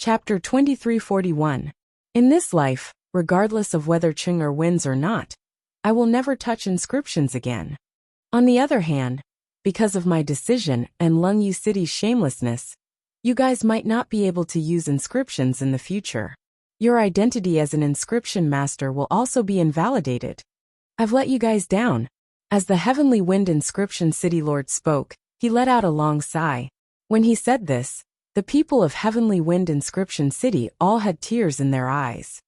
Chapter 2341. In this life, regardless of whether Chang'er wins or not, I will never touch inscriptions again. On the other hand, because of my decision and Lungyu City's shamelessness, you guys might not be able to use inscriptions in the future. Your identity as an inscription master will also be invalidated. I've let you guys down. As the Heavenly Wind Inscription City Lord spoke, he let out a long sigh. When he said this, the people of Heavenly Wind Inscription City all had tears in their eyes.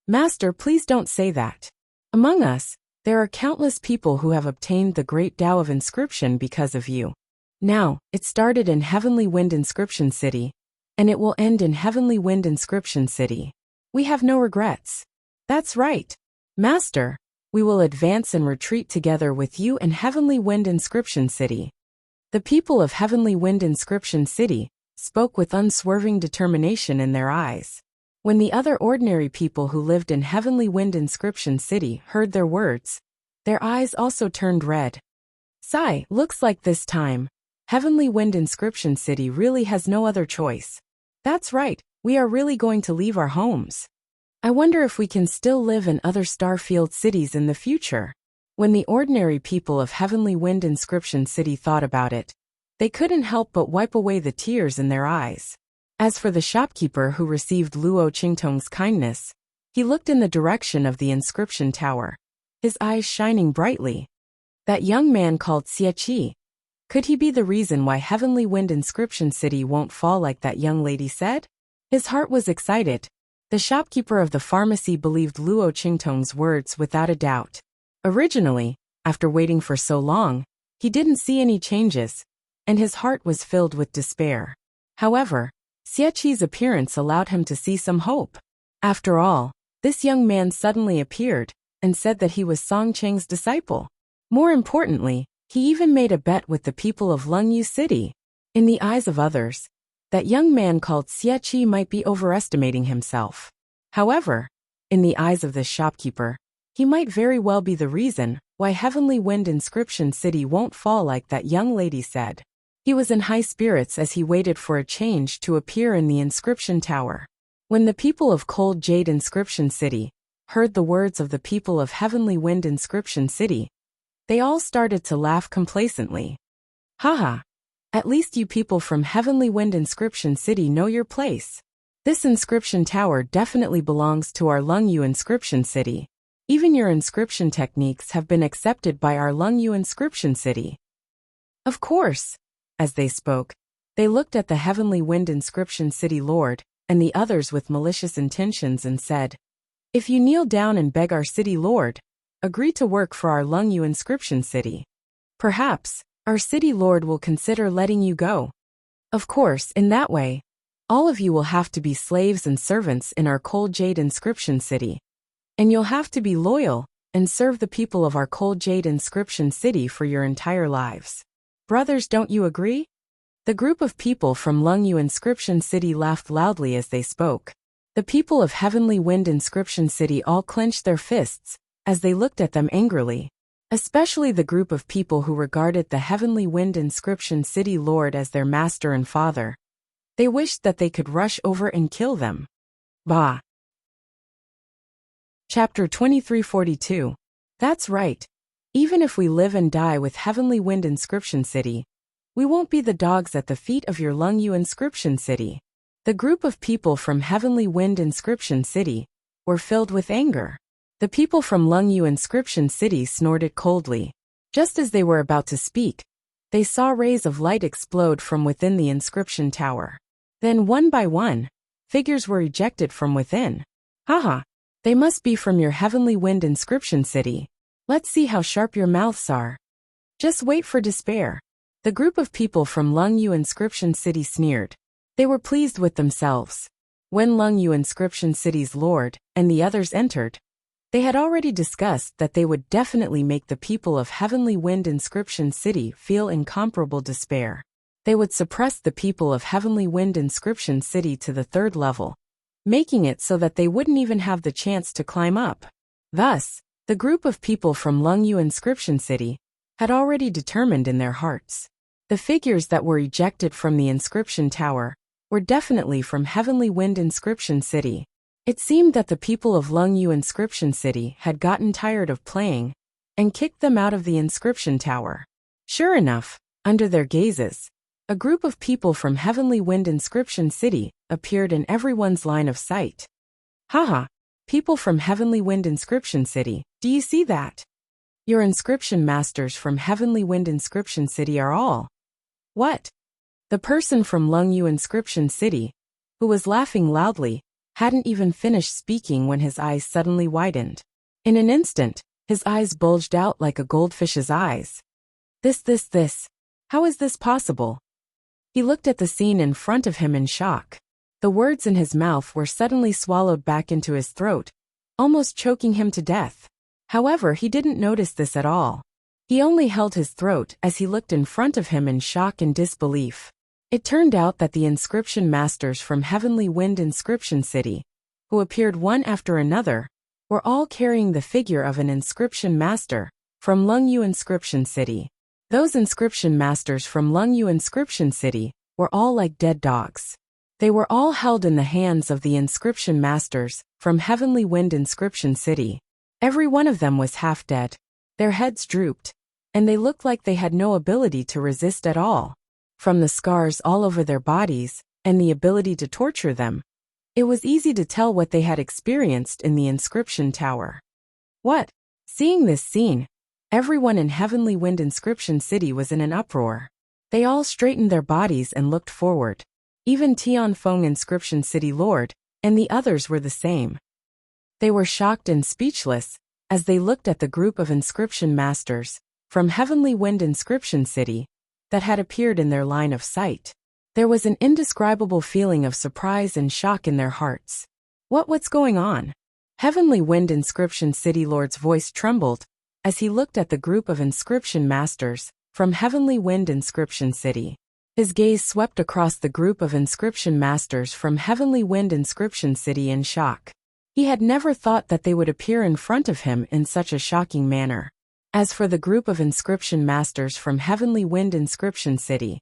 Master, please don't say that. Among us, there are countless people who have obtained the great Tao of inscription because of you. Now, it started in Heavenly Wind Inscription City, and it will end in Heavenly Wind Inscription City. We have no regrets. That's right. Master, we will advance and retreat together with you in Heavenly Wind Inscription City. The people of Heavenly Wind Inscription City spoke with unswerving determination in their eyes. When the other ordinary people who lived in Heavenly Wind Inscription City heard their words, their eyes also turned red. Sigh, looks like this time, Heavenly Wind Inscription City really has no other choice. That's right, we are really going to leave our homes. I wonder if we can still live in other Starfield cities in the future. When the ordinary people of Heavenly Wind Inscription City thought about it, they couldn't help but wipe away the tears in their eyes. As for the shopkeeper who received Luo Qingtong's kindness, he looked in the direction of the inscription tower, his eyes shining brightly. That young man called Xie. Could he be the reason why Heavenly Wind Inscription City won't fall like that young lady said? His heart was excited. The shopkeeper of the pharmacy believed Luo Qingtong's words without a doubt. Originally, after waiting for so long, he didn't see any changes, and his heart was filled with despair. However, Xie's appearance allowed him to see some hope. After all, this young man suddenly appeared and said that he was Song Cheng's disciple. More importantly, he even made a bet with the people of Lungyu City. In the eyes of others, that young man called Xie might be overestimating himself. However, in the eyes of this shopkeeper, he might very well be the reason why Heavenly Wind Inscription City won't fall like that young lady said. He was in high spirits as he waited for a change to appear in the inscription tower. When the people of Cold Jade Inscription City heard the words of the people of Heavenly Wind Inscription City, they all started to laugh complacently. Haha! At least you people from Heavenly Wind Inscription City know your place. This inscription tower definitely belongs to our Lungyu Inscription City. Even your inscription techniques have been accepted by our Lungyu Inscription City. Of course. As they spoke, they looked at the Heavenly Wind Inscription City Lord and the others with malicious intentions and said, "If you kneel down and beg our city lord, agree to work for our Lungyu Inscription City, perhaps our city lord will consider letting you go. Of course, in that way, all of you will have to be slaves and servants in our Cold Jade Inscription City. And you'll have to be loyal and serve the people of our Cold Jade Inscription City for your entire lives. Brothers, don't you agree?" The group of people from Lungyu Inscription City laughed loudly as they spoke. The people of Heavenly Wind Inscription City all clenched their fists as they looked at them angrily, especially the group of people who regarded the Heavenly Wind Inscription City Lord as their master and father. They wished that they could rush over and kill them. Bah! Chapter 2342. That's right. Even if we live and die with Heavenly Wind Inscription City, we won't be the dogs at the feet of your Lungyu Inscription City. The group of people from Heavenly Wind Inscription City were filled with anger. The people from Lungyu Inscription City snorted coldly. Just as they were about to speak, they saw rays of light explode from within the inscription tower. Then one by one, figures were ejected from within. Haha, they must be from your Heavenly Wind Inscription City. Let's see how sharp your mouths are. Just wait for despair. The group of people from Lungyu Inscription City sneered. They were pleased with themselves. When Lungyu Inscription City's lord and the others entered, they had already discussed that they would definitely make the people of Heavenly Wind Inscription City feel incomparable despair. They would suppress the people of Heavenly Wind Inscription City to the 3rd level, making it so that they wouldn't even have the chance to climb up. Thus, the group of people from Lungyu Inscription City had already determined in their hearts. The figures that were ejected from the inscription tower were definitely from Heavenly Wind Inscription City. It seemed that the people of Lungyu Inscription City had gotten tired of playing and kicked them out of the inscription tower. Sure enough, under their gazes, a group of people from Heavenly Wind Inscription City appeared in everyone's line of sight. Haha, people from Heavenly Wind Inscription City, do you see that? Your inscription masters from Heavenly Wind Inscription City are all. What? The person from Lungyu Inscription City, who was laughing loudly, hadn't even finished speaking when his eyes suddenly widened. In an instant, his eyes bulged out like a goldfish's eyes. This. How is this possible? He looked at the scene in front of him in shock. The words in his mouth were suddenly swallowed back into his throat, almost choking him to death. However, he didn't notice this at all. He only held his throat as he looked in front of him in shock and disbelief. It turned out that the inscription masters from Heavenly Wind Inscription City, who appeared one after another, were all carrying the figure of an inscription master from Lungyu Inscription City. Those inscription masters from Lungyu Inscription City were all like dead dogs. They were all held in the hands of the inscription masters from Heavenly Wind Inscription City. Every one of them was half dead. Their heads drooped, and they looked like they had no ability to resist at all. From the scars all over their bodies and the ability to torture them, it was easy to tell what they had experienced in the inscription tower. What? Seeing this scene, everyone in Heavenly Wind Inscription City was in an uproar. They all straightened their bodies and looked forward. Even Tianfeng Inscription City Lord and the others were the same. They were shocked and speechless as they looked at the group of inscription masters from Heavenly Wind Inscription City that had appeared in their line of sight. There was an indescribable feeling of surprise and shock in their hearts. What's going on? Heavenly Wind Inscription City Lord's voice trembled as he looked at the group of inscription masters from Heavenly Wind Inscription City. His gaze swept across the group of inscription masters from Heavenly Wind Inscription City in shock. He had never thought that they would appear in front of him in such a shocking manner. As for the group of inscription masters from Heavenly Wind Inscription City,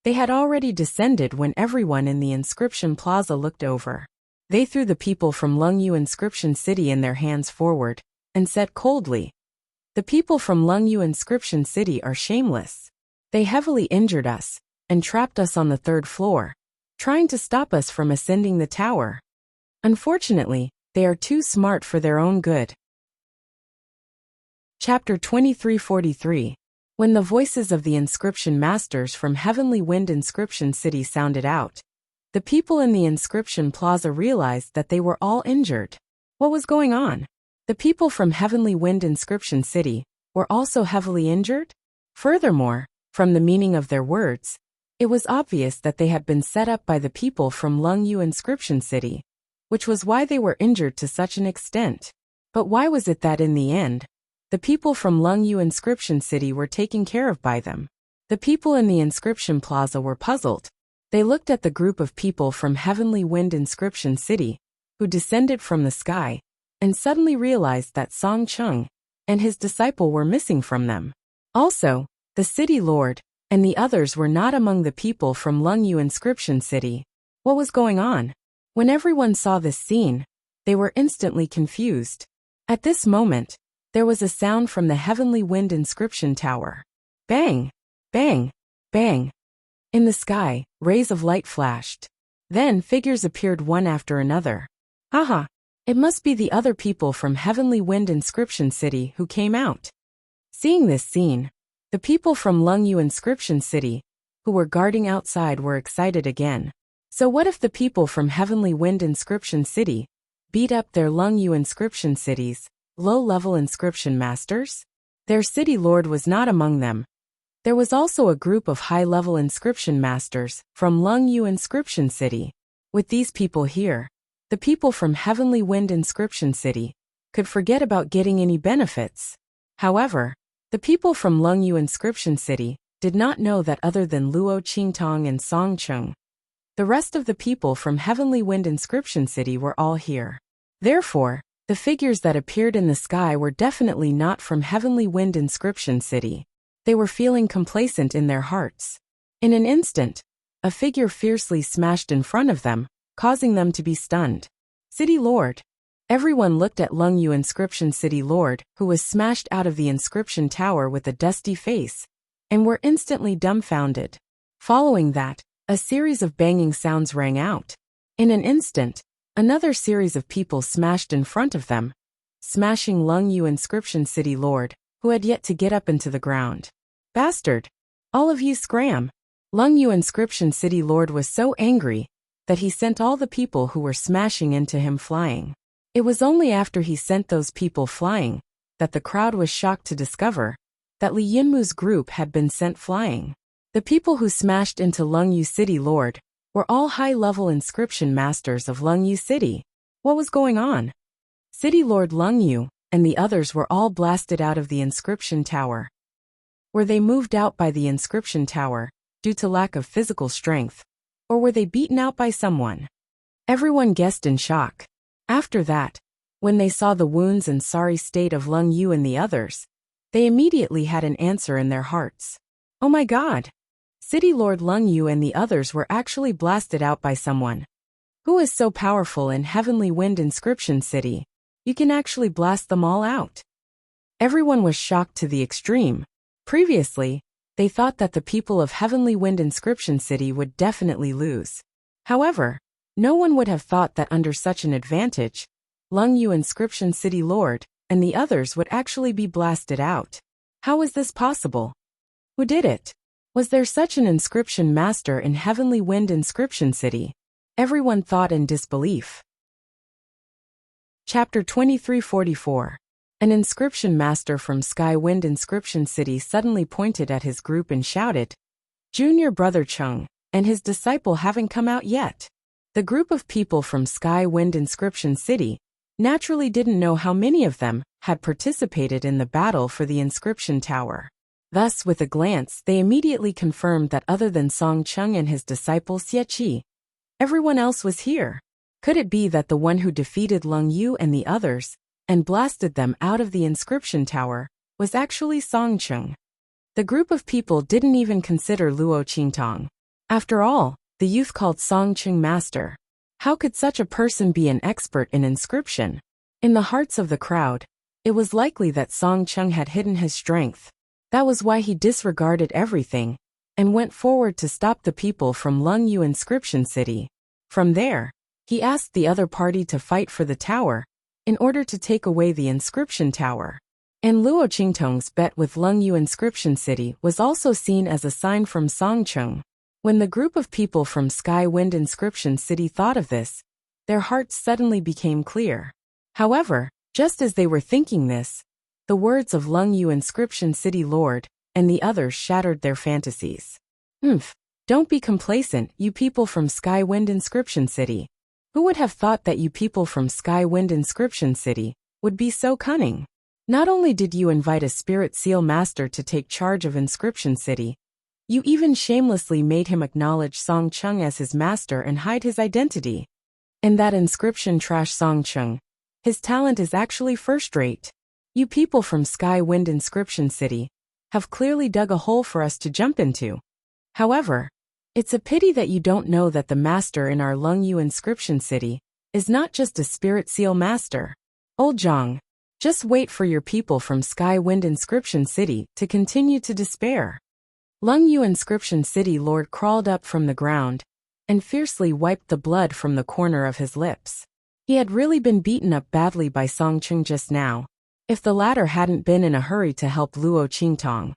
they had already descended when everyone in the inscription plaza looked over. They threw the people from Lungyu Inscription City in their hands forward and said coldly, "The people from Lungyu Inscription City are shameless. They heavily injured us and trapped us on the 3rd floor, trying to stop us from ascending the tower. Unfortunately, they are too smart for their own good." Chapter 2343. When the voices of the inscription masters from Heavenly Wind Inscription City sounded out, the people in the inscription plaza realized that they were all injured. What was going on? The people from Heavenly Wind Inscription City were also heavily injured? Furthermore, from the meaning of their words, it was obvious that they had been set up by the people from Lungyu Inscription City, which was why they were injured to such an extent. But why was it that in the end, the people from Lungyu Inscription City were taken care of by them? The people in the inscription plaza were puzzled. They looked at the group of people from Heavenly Wind Inscription City, who descended from the sky, and suddenly realized that Song Chung and his disciple were missing from them. Also, the city lord and the others were not among the people from Lungyu Inscription City. What was going on? When everyone saw this scene, they were instantly confused. At this moment, there was a sound from the Heavenly Wind Inscription Tower. Bang! Bang! Bang! In the sky, rays of light flashed. Then figures appeared one after another. Haha! It must be the other people from Heavenly Wind Inscription City who came out. Seeing this scene, the people from Lungyu Inscription City, who were guarding outside, were excited again. So what if the people from Heavenly Wind Inscription City beat up their Lungyu Inscription City's low-level inscription masters? Their city lord was not among them. There was also a group of high-level inscription masters from Lungyu Inscription City. With these people here, the people from Heavenly Wind Inscription City could forget about getting any benefits. However, the people from Lungyu Inscription City did not know that other than Luo Qingtong and Song Chung, the rest of the people from Heavenly Wind Inscription City were all here. Therefore, the figures that appeared in the sky were definitely not from Heavenly Wind Inscription City. They were feeling complacent in their hearts. In an instant, a figure fiercely smashed in front of them, causing them to be stunned. City Lord. Everyone looked at Lung Yu Inscription City Lord, who was smashed out of the inscription tower with a dusty face, and were instantly dumbfounded. Following that, a series of banging sounds rang out. In an instant, another series of people smashed in front of them, smashing Lung Yu Inscription City Lord, who had yet to get up into the ground. Bastard! All of you scram! Lung Yu Inscription City Lord was so angry that he sent all the people who were smashing into him flying. It was only after he sent those people flying that the crowd was shocked to discover that Li Yinmu's group had been sent flying. The people who smashed into Lung Yu City Lord were all high-level inscription masters of Lung Yu City. What was going on? City Lord Lung Yu and the others were all blasted out of the inscription tower. Were they moved out by the inscription tower due to lack of physical strength, or were they beaten out by someone? Everyone guessed in shock. After that, when they saw the wounds and sorry state of Lung Yu and the others, they immediately had an answer in their hearts. Oh my God! City Lord Lung Yu and the others were actually blasted out by someone. Who is so powerful in Heavenly Wind Inscription City? You can actually blast them all out. Everyone was shocked to the extreme. Previously, they thought that the people of Heavenly Wind Inscription City would definitely lose. However, no one would have thought that under such an advantage, Lung Yu Inscription City Lord and the others would actually be blasted out. How was this possible? Who did it? Was there such an inscription master in Heavenly Wind Inscription City? Everyone thought in disbelief. Chapter 2344. An inscription master from Sky Wind Inscription City suddenly pointed at his group and shouted, "Junior brother Chung and his disciple haven't come out yet." The group of people from Sky Wind Inscription City naturally didn't know how many of them had participated in the battle for the inscription tower. Thus, with a glance, they immediately confirmed that other than Song Chung and his disciple Xie Qi, everyone else was here. Could it be that the one who defeated Lung Yu and the others and blasted them out of the inscription tower was actually Song Chung? The group of people didn't even consider Luo Qingtong. After all, the youth called Song Chung master. How could such a person be an expert in inscription? In the hearts of the crowd, it was likely that Song Chung had hidden his strength. That was why he disregarded everything and went forward to stop the people from Lung Yu Inscription City. From there, he asked the other party to fight for the tower in order to take away the inscription tower. And Luo Qingtong's bet with Lung Yu Inscription City was also seen as a sign from Song Chung. When the group of people from Sky Wind Inscription City thought of this, their hearts suddenly became clear. However, just as they were thinking this, the words of Lung Yu Inscription City Lord and the others shattered their fantasies. Don't be complacent, you people from Sky Wind Inscription City. Who would have thought that you people from Sky Wind Inscription City would be so cunning? Not only did you invite a spirit seal master to take charge of Inscription City, you even shamelessly made him acknowledge Song Chung as his master and hide his identity. And that inscription trash Song Chung. His talent is actually first-rate. You people from Sky Wind Inscription City have clearly dug a hole for us to jump into. However, it's a pity that you don't know that the master in our Lung Yu Inscription City is not just a spirit seal master. Old Zhang, just wait for your people from Sky Wind Inscription City to continue to despair. Lung Yu Inscription City Lord crawled up from the ground and fiercely wiped the blood from the corner of his lips. He had really been beaten up badly by Song Chung just now. If the latter hadn't been in a hurry to help Luo Qingtong,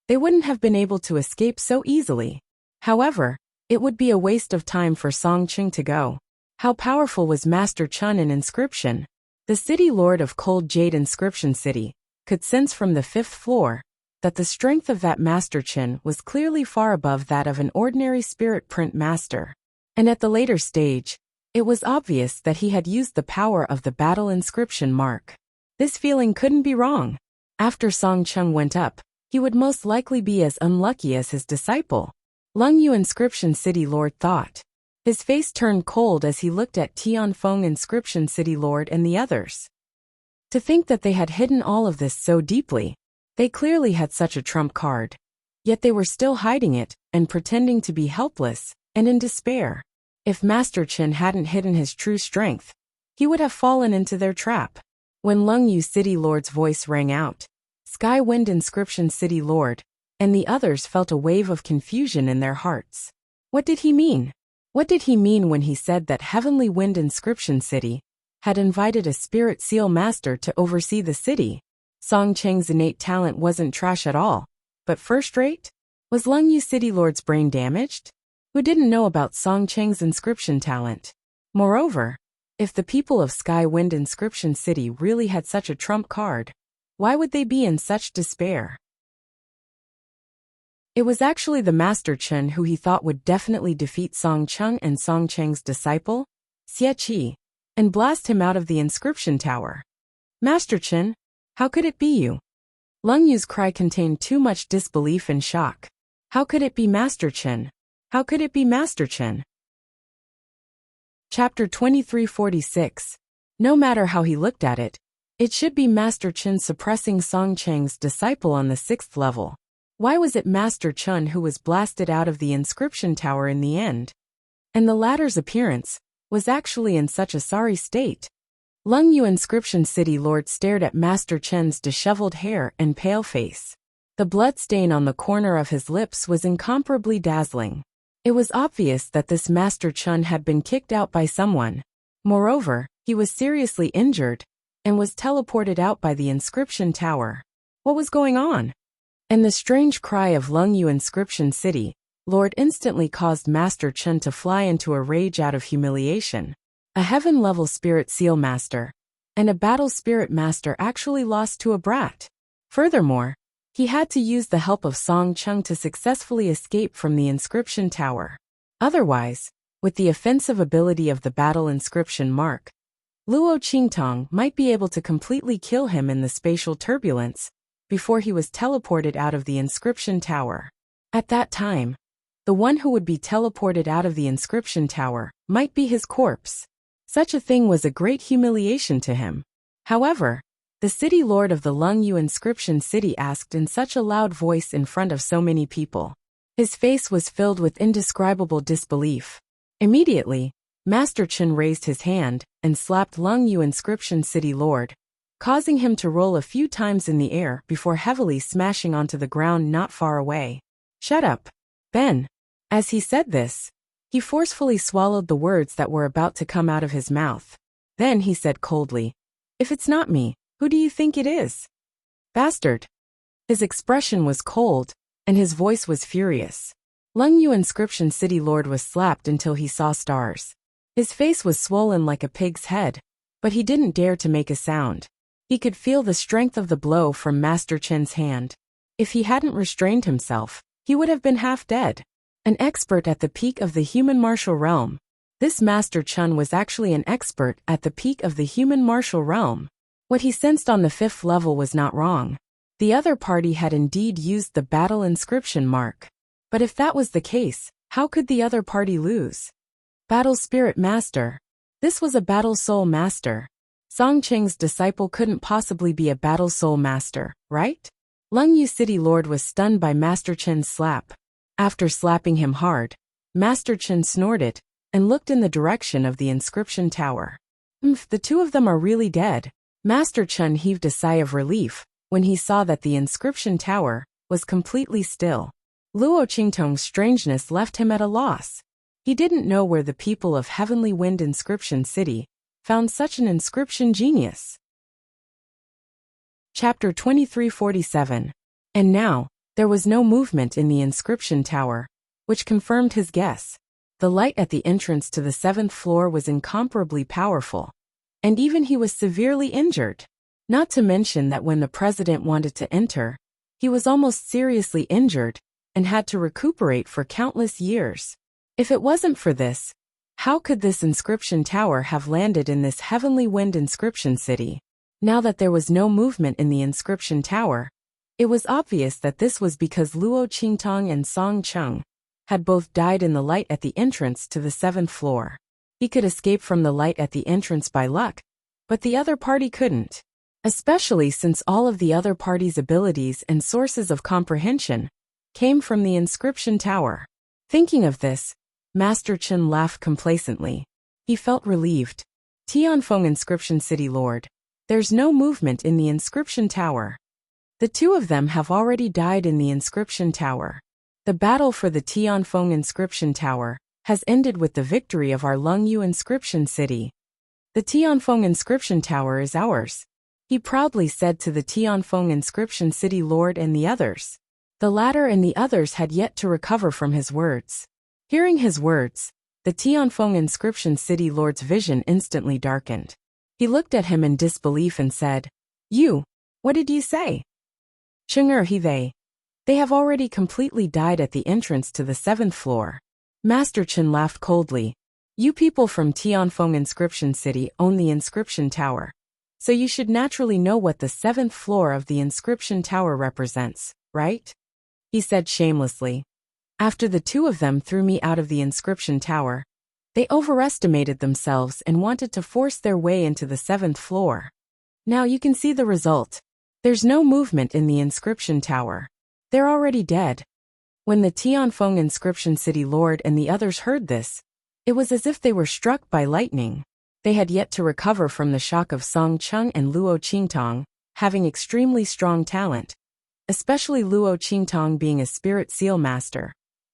they wouldn't have been able to escape so easily. However, it would be a waste of time for Song Chung to go. How powerful was Master Chun in inscription? The city lord of Cold Jade Inscription City could sense from the 5th floor that the strength of that Master Chin was clearly far above that of an ordinary spirit print master. And at the later stage, it was obvious that he had used the power of the battle inscription mark. This feeling couldn't be wrong. After Song Chung went up, he would most likely be as unlucky as his disciple. Lung Yu Inscription City Lord thought. His face turned cold as he looked at Tianfeng Inscription City Lord and the others. To think that they had hidden all of this so deeply. They clearly had such a trump card. Yet they were still hiding it and pretending to be helpless and in despair. If Master Chen hadn't hidden his true strength, he would have fallen into their trap. When Lung Yu City Lord's voice rang out, Sky Wind Inscription City Lord, and the others felt a wave of confusion in their hearts. What did he mean? What did he mean when he said that Heavenly Wind Inscription City had invited a spirit seal master to oversee the city? Song Cheng's innate talent wasn't trash at all, but first-rate? Was Lung Yu City Lord's brain damaged? Who didn't know about Song Cheng's inscription talent? Moreover, if the people of Sky Wind Inscription City really had such a trump card, why would they be in such despair? It was actually the Master Chen who he thought would definitely defeat Song Cheng and Song Cheng's disciple, Xie Qi, and blast him out of the inscription tower. Master Chen, how could it be you? Lung Yu's cry contained too much disbelief and shock. How could it be Master Chen? How could it be Master Chen? Chapter 2346. No matter how he looked at it, it should be Master Chen suppressing Song Cheng's disciple on the 6th level. Why was it Master Chen who was blasted out of the inscription tower in the end? And the latter's appearance was actually in such a sorry state. Lung Yu Inscription City Lord stared at Master Chen's disheveled hair and pale face. The blood stain on the corner of his lips was incomparably dazzling. It was obvious that this Master Chen had been kicked out by someone. Moreover, he was seriously injured and was teleported out by the inscription tower. What was going on? And the strange cry of Lung Yu Inscription City Lord instantly caused Master Chen to fly into a rage out of humiliation. A heaven-level spirit seal master and a battle spirit master actually lost to a brat. Furthermore, he had to use the help of Song Cheng to successfully escape from the inscription tower. Otherwise, with the offensive ability of the battle inscription mark, Luo Qingtong might be able to completely kill him in the spatial turbulence before he was teleported out of the inscription tower. At that time, the one who would be teleported out of the inscription tower might be his corpse. Such a thing was a great humiliation to him. However, the city lord of the Lung Yu Inscription City asked in such a loud voice in front of so many people. His face was filled with indescribable disbelief. Immediately, Master Chen raised his hand and slapped Lung Yu Inscription City Lord, causing him to roll a few times in the air before heavily smashing onto the ground not far away. Shut up, Ben. As he said this, he forcefully swallowed the words that were about to come out of his mouth. Then he said coldly, "If it's not me, who do you think it is? Bastard." His expression was cold, and his voice was furious. Lung Yu Inscription City Lord was slapped until he saw stars. His face was swollen like a pig's head, but he didn't dare to make a sound. He could feel the strength of the blow from Master Chen's hand. If he hadn't restrained himself, he would have been half dead. An expert at the peak of the human martial realm. This Master Chen was actually an expert at the peak of the human martial realm. What he sensed on the 5th level was not wrong. The other party had indeed used the battle inscription mark. But if that was the case, how could the other party lose? Battle Spirit Master. This was a Battle Soul Master. Song Cheng's disciple couldn't possibly be a Battle Soul Master, right? Lung Yu City Lord was stunned by Master Chen's slap. After slapping him hard, Master Chen snorted and looked in the direction of the inscription tower. The two of them are really dead. Master Chen heaved a sigh of relief when he saw that the inscription tower was completely still. Luo Qingtong's strangeness left him at a loss. He didn't know where the people of Heavenly Wind Inscription City found such an inscription genius. Chapter 2347. And now, there was no movement in the inscription tower, which confirmed his guess. The light at the entrance to the 7th floor was incomparably powerful, and even he was severely injured. Not to mention that when the president wanted to enter, he was almost seriously injured and had to recuperate for countless years. If it wasn't for this, how could this inscription tower have landed in this Heavenly Wind Inscription City? Now that there was no movement in the inscription tower, it was obvious that this was because Luo Qingtong and Song Cheng had both died in the light at the entrance to the 7th floor. He could escape from the light at the entrance by luck, but the other party couldn't. Especially since all of the other party's abilities and sources of comprehension came from the inscription tower. Thinking of this, Master Chen laughed complacently. He felt relieved. Tianfeng Inscription City Lord. There's no movement in the inscription tower. The two of them have already died in the inscription tower. The battle for the Tianfeng Inscription Tower has ended with the victory of our Lungyu Inscription City. The Tianfeng Inscription Tower is ours, he proudly said to the Tianfeng Inscription City Lord and the others. The latter and the others had yet to recover from his words. Hearing his words, the Tianfeng Inscription City Lord's vision instantly darkened. He looked at him in disbelief and said, "You, what did you say?" "Cheng'er he they have already completely died at the entrance to the 7th floor. Master Chen laughed coldly. You people from Tianfeng Inscription City own the inscription tower, so you should naturally know what the 7th floor of the inscription tower represents, right? He said shamelessly. After the two of them threw me out of the inscription tower, they overestimated themselves and wanted to force their way into the 7th floor. Now you can see the result. There's no movement in the inscription tower. They're already dead. When the Tianfeng Inscription City Lord and the others heard this, it was as if they were struck by lightning. They had yet to recover from the shock of Song Cheng and Luo Qingtong, having extremely strong talent, especially Luo Qingtong being a spirit seal master.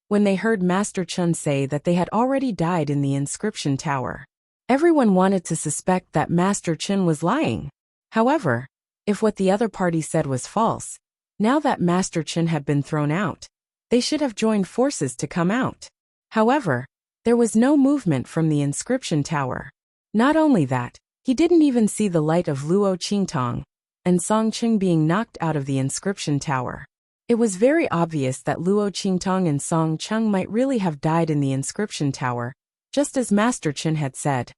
When they heard Master Chen say that they had already died in the inscription tower, everyone wanted to suspect that Master Chen was lying. However, if what the other party said was false, now that Master Chen had been thrown out, they should have joined forces to come out. However, there was no movement from the inscription tower. Not only that, he didn't even see the light of Luo Qingtong and Song Cheng being knocked out of the inscription tower. It was very obvious that Luo Qingtong and Song Cheng might really have died in the inscription tower, just as Master Chen had said.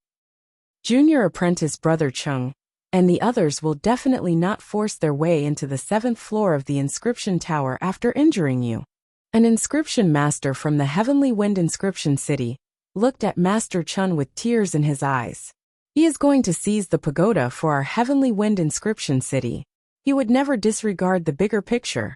Junior apprentice Brother Cheng and the others will definitely not force their way into the 7th floor of the inscription tower after injuring you. An inscription master from the Heavenly Wind Inscription City looked at Master Chen with tears in his eyes. He is going to seize the pagoda for our Heavenly Wind Inscription City. He would never disregard the bigger picture.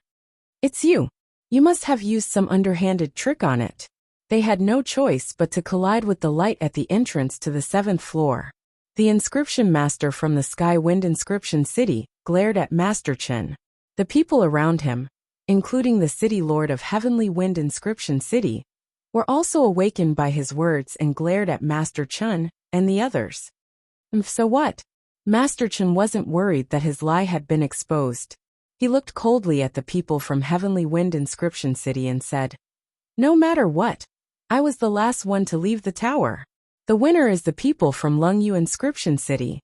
It's you. You must have used some underhanded trick on it. They had no choice but to collide with the light at the entrance to the 7th floor. The inscription master from the Sky Wind Inscription City glared at Master Chen. The people around him, including the City Lord of Heavenly Wind Inscription City, were also awakened by his words and glared at Master Chen and the others. So what? Master Chen wasn't worried that his lie had been exposed. He looked coldly at the people from Heavenly Wind Inscription City and said, "No matter what, I was the last one to leave the tower. The winner is the people from Lungyu Inscription City."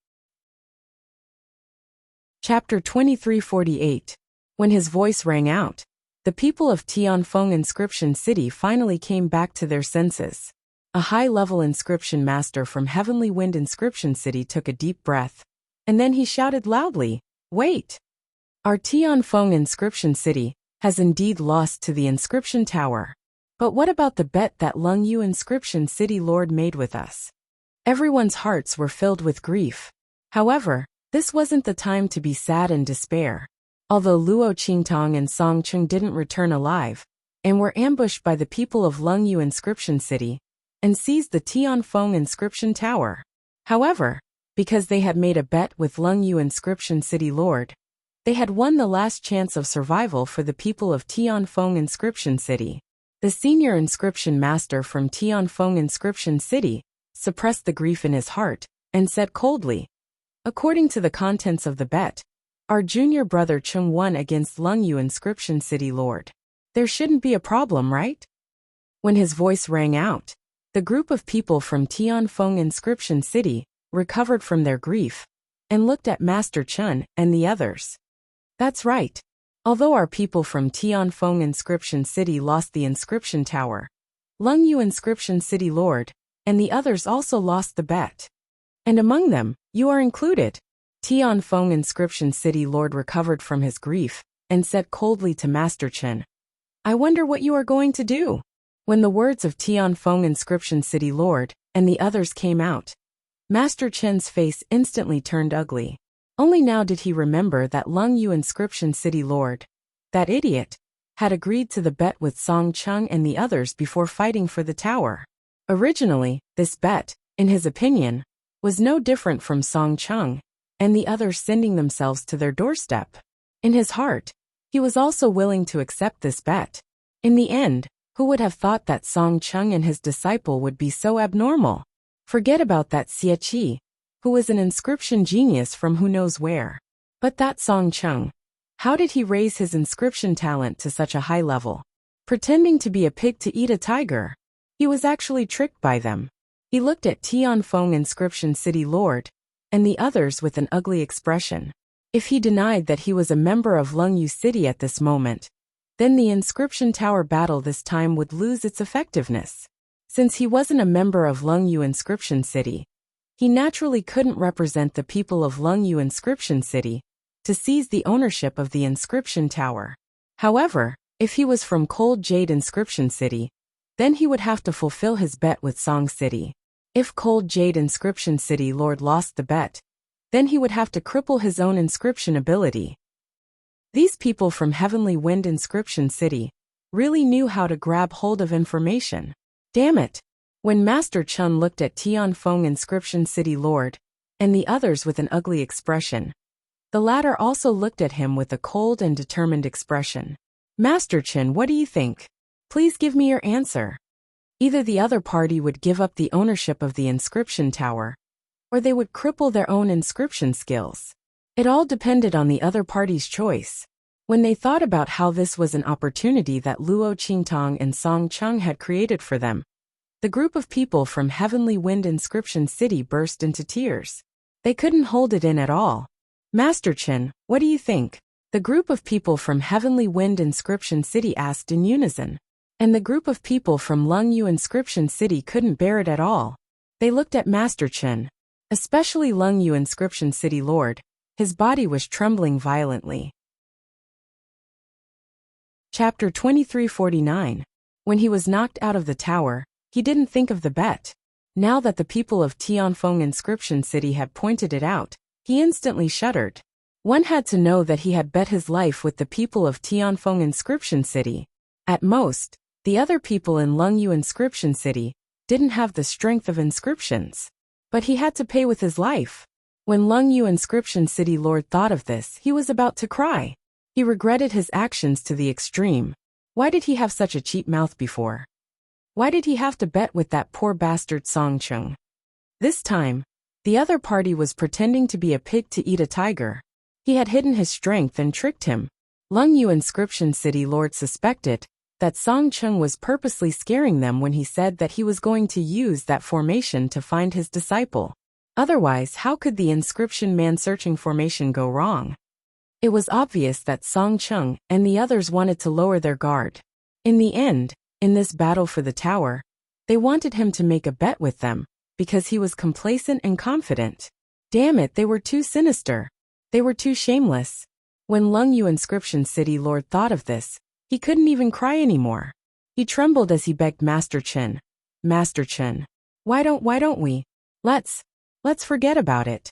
Chapter 2348. When his voice rang out, the people of Tianfeng Inscription City finally came back to their senses. A high-level inscription master from Heavenly Wind Inscription City took a deep breath, and then he shouted loudly, "Wait! Our Tianfeng Inscription City has indeed lost to the inscription tower. But what about the bet that Lungyu Inscription City Lord made with us?" Everyone's hearts were filled with grief. However, this wasn't the time to be sad and despair. Although Luo Qingtong and Song Cheng didn't return alive, and were ambushed by the people of Lungyu Inscription City, and seized the Tianfeng Inscription Tower. However, because they had made a bet with Lungyu Inscription City Lord, they had won the last chance of survival for the people of Tianfeng Inscription City. The senior inscription master from Tianfeng Inscription City suppressed the grief in his heart and said coldly, "According to the contents of the bet, our junior brother Cheng won against Lungyu Inscription City Lord. There shouldn't be a problem, right?" When his voice rang out, the group of people from Tianfeng Inscription City recovered from their grief and looked at Master Chen and the others. "That's right. Although our people from Tianfeng Inscription City lost the inscription tower, Lungyu Inscription City Lord and the others also lost the bet. And among them, you are included." Tianfeng Inscription City Lord recovered from his grief and said coldly to Master Chen, "I wonder what you are going to do." When the words of Tianfeng Inscription City Lord and the others came out, Master Chen's face instantly turned ugly. Only now did he remember that Lungyu Inscription City Lord, that idiot, had agreed to the bet with Song Cheng and the others before fighting for the tower. Originally, this bet, in his opinion, was no different from Song Chung and the others sending themselves to their doorstep. In his heart, he was also willing to accept this bet. In the end, who would have thought that Song Chung and his disciple would be so abnormal? Forget about that Xie Qi, who was an inscription genius from who knows where. But that Song Chung, how did he raise his inscription talent to such a high level? Pretending to be a pig to eat a tiger. He was actually tricked by them. He looked at Tianfeng Inscription City Lord and the others with an ugly expression. If he denied that he was a member of Lungyu City at this moment, then the inscription tower battle this time would lose its effectiveness. Since he wasn't a member of Lungyu Inscription City, he naturally couldn't represent the people of Lungyu Inscription City to seize the ownership of the inscription tower. However, if he was from Cold Jade Inscription City, then he would have to fulfill his bet with Song City. If Cold Jade Inscription City Lord lost the bet, then he would have to cripple his own inscription ability. These people from Heavenly Wind Inscription City really knew how to grab hold of information. Damn it! When Master Chun looked at Tianfeng Inscription City Lord and the others with an ugly expression, the latter also looked at him with a cold and determined expression. Master Chen, what do you think? Please give me your answer. Either the other party would give up the ownership of the inscription tower, or they would cripple their own inscription skills. It all depended on the other party's choice. When they thought about how this was an opportunity that Luo Qingtong and Song Chung had created for them, the group of people from Heavenly Wind Inscription City burst into tears. They couldn't hold it in at all. Master Chen, what do you think? The group of people from Heavenly Wind Inscription City asked in unison. And the group of people from Lungyu Inscription City couldn't bear it at all. They looked at Master Chen, especially Lungyu Inscription City Lord. His body was trembling violently. Chapter 2349. When he was knocked out of the tower, he didn't think of the bet. Now that the people of Tianfeng Inscription City had pointed it out, he instantly shuddered. One had to know that he had bet his life with the people of Tianfeng Inscription City. At most, the other people in Lungyu Inscription City didn't have the strength of inscriptions. But he had to pay with his life. When Lungyu Inscription City Lord thought of this, he was about to cry. He regretted his actions to the extreme. Why did he have such a cheap mouth before? Why did he have to bet with that poor bastard Song Chung? This time, the other party was pretending to be a pig to eat a tiger. He had hidden his strength and tricked him. Lungyu Inscription City Lord suspected that Song Chung was purposely scaring them when he said that he was going to use that formation to find his disciple. Otherwise, how could the inscription man-searching formation go wrong? It was obvious that Song Chung and the others wanted to lower their guard. In the end, in this battle for the tower, they wanted him to make a bet with them, because he was complacent and confident. Damn it, they were too sinister. They were too shameless. When Lungyu Inscription City Lord thought of this, he couldn't even cry anymore. He trembled as he begged Master Chen. Master Chen, why don't we? Let's forget about it.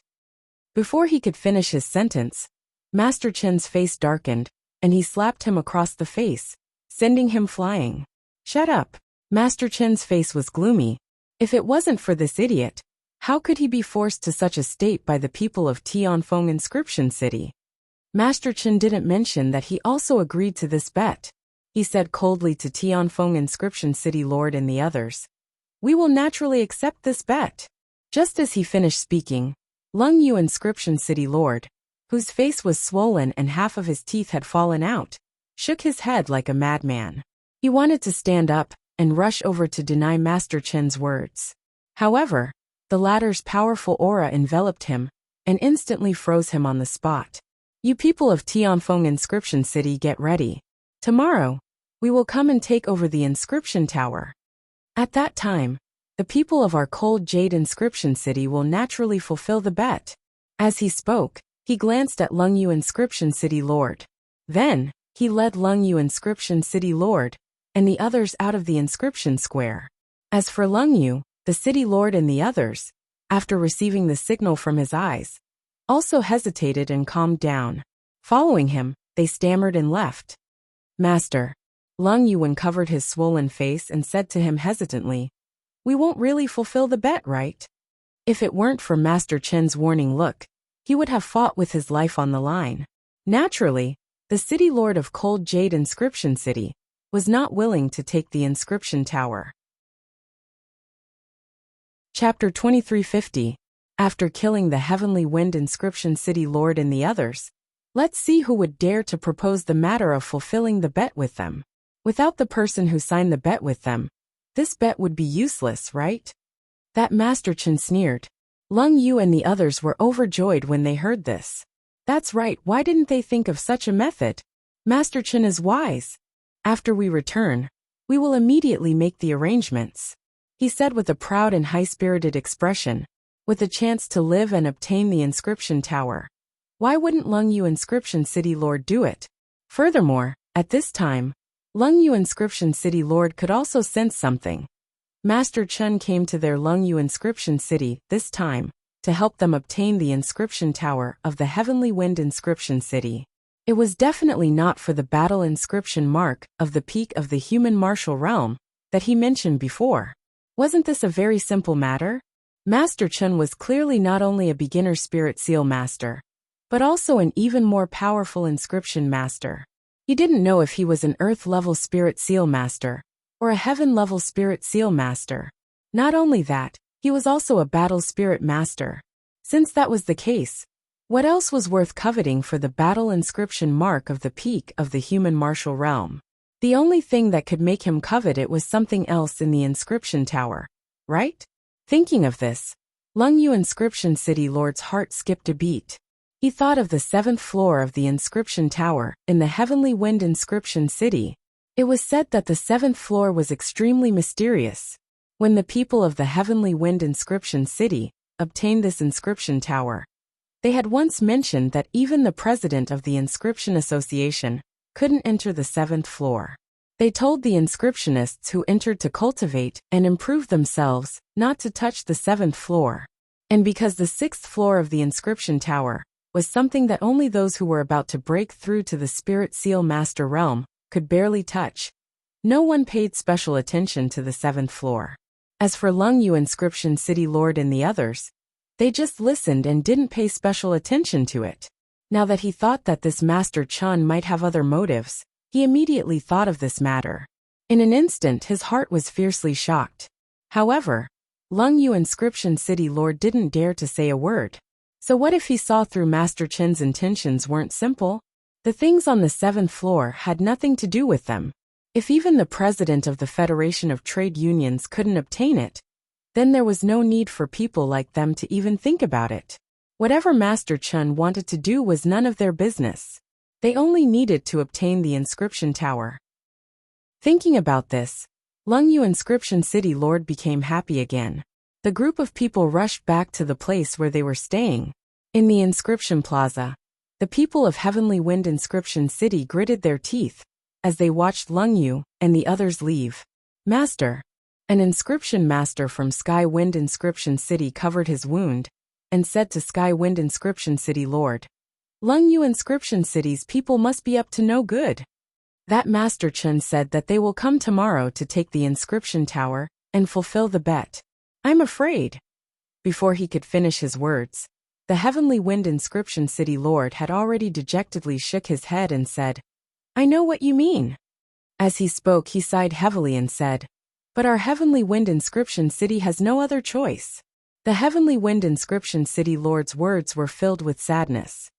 Before he could finish his sentence, Master Chen's face darkened, and he slapped him across the face, sending him flying. Shut up. Master Chen's face was gloomy. If it wasn't for this idiot, how could he be forced to such a state by the people of Tianfeng Inscription City? Master Chen didn't mention that he also agreed to this bet. He said coldly to Tianfeng Inscription City Lord and the others, "We will naturally accept this bet." Just as he finished speaking, Lungyu Inscription City Lord, whose face was swollen and half of his teeth had fallen out, shook his head like a madman. He wanted to stand up and rush over to deny Master Chen's words. However, the latter's powerful aura enveloped him and instantly froze him on the spot. You people of Tianfeng Inscription City, get ready. Tomorrow, we will come and take over the inscription tower. At that time, the people of our Cold Jade Inscription City will naturally fulfill the bet. As he spoke, he glanced at Lungyu Inscription City Lord. Then, he led Lungyu Inscription City Lord and the others out of the inscription square. As for Lungyu, the City Lord and the others, after receiving the signal from his eyes, also hesitated and calmed down. Following him, they stammered and left. Master. Lungyu uncovered his swollen face and said to him hesitantly, we won't really fulfill the bet, right? If it weren't for Master Chen's warning look, he would have fought with his life on the line. Naturally, the city lord of Cold Jade Inscription City was not willing to take the inscription tower. Chapter 2350. After killing the Heavenly Wind Inscription City Lord and the others, let's see who would dare to propose the matter of fulfilling the bet with them. Without the person who signed the bet with them, this bet would be useless, right? That Master Chen sneered. Lung Yu and the others were overjoyed when they heard this. That's right, why didn't they think of such a method? Master Chen is wise. After we return, we will immediately make the arrangements, he said with a proud and high-spirited expression. With a chance to live and obtain the inscription tower, why wouldn't Lung Yu Inscription City Lord do it? Furthermore, at this time, Lung Yu Inscription City Lord could also sense something. Master Chen came to their Lung Yu Inscription City, this time, to help them obtain the inscription tower of the Heavenly Wind Inscription City. It was definitely not for the battle inscription mark of the peak of the human martial realm that he mentioned before. Wasn't this a very simple matter? Master Chen was clearly not only a beginner spirit seal master, but also an even more powerful inscription master. He didn't know if he was an earth-level spirit seal master or a heaven-level spirit seal master. Not only that, he was also a battle spirit master. Since that was the case, what else was worth coveting for the battle inscription mark of the peak of the human martial realm? The only thing that could make him covet it was something else in the inscription tower, right? Thinking of this, Lung Yu Inscription City Lord's heart skipped a beat. He thought of the 7th floor of the inscription tower in the Heavenly Wind Inscription City. It was said that the 7th floor was extremely mysterious. When the people of the Heavenly Wind Inscription City obtained this inscription tower, they had once mentioned that even the president of the Inscription Association couldn't enter the 7th floor. They told the inscriptionists who entered to cultivate and improve themselves not to touch the 7th floor. And because the 6th floor of the inscription tower was something that only those who were about to break through to the Spirit Seal Master realm could barely touch, no one paid special attention to the 7th floor. As for Lung Yu Inscription City Lord and the others, they just listened and didn't pay special attention to it. Now that he thought that this Master Chen might have other motives, he immediately thought of this matter. In an instant his heart was fiercely shocked. However, Lung Yu Inscription City Lord didn't dare to say a word. So what if he saw through Master Chen's intentions weren't simple? The things on the 7th floor had nothing to do with them. If even the president of the Federation of Trade Unions couldn't obtain it, then there was no need for people like them to even think about it. Whatever Master Chen wanted to do was none of their business. They only needed to obtain the inscription tower. Thinking about this, Lung Yu Inscription City Lord became happy again. The group of people rushed back to the place where they were staying. In the inscription plaza, the people of Heavenly Wind Inscription City gritted their teeth as they watched Lung Yu and the others leave. Master, an inscription master from Sky Wind Inscription City covered his wound and said to Sky Wind Inscription City Lord, Lung Yu Inscription City's people must be up to no good. That Master Chen said that they will come tomorrow to take the inscription tower and fulfill the bet. I'm afraid. Before he could finish his words, the Heavenly Wind Inscription City Lord had already dejectedly shook his head and said, I know what you mean. As he spoke he sighed heavily and said, but our Heavenly Wind Inscription City has no other choice. The Heavenly Wind Inscription City Lord's words were filled with sadness.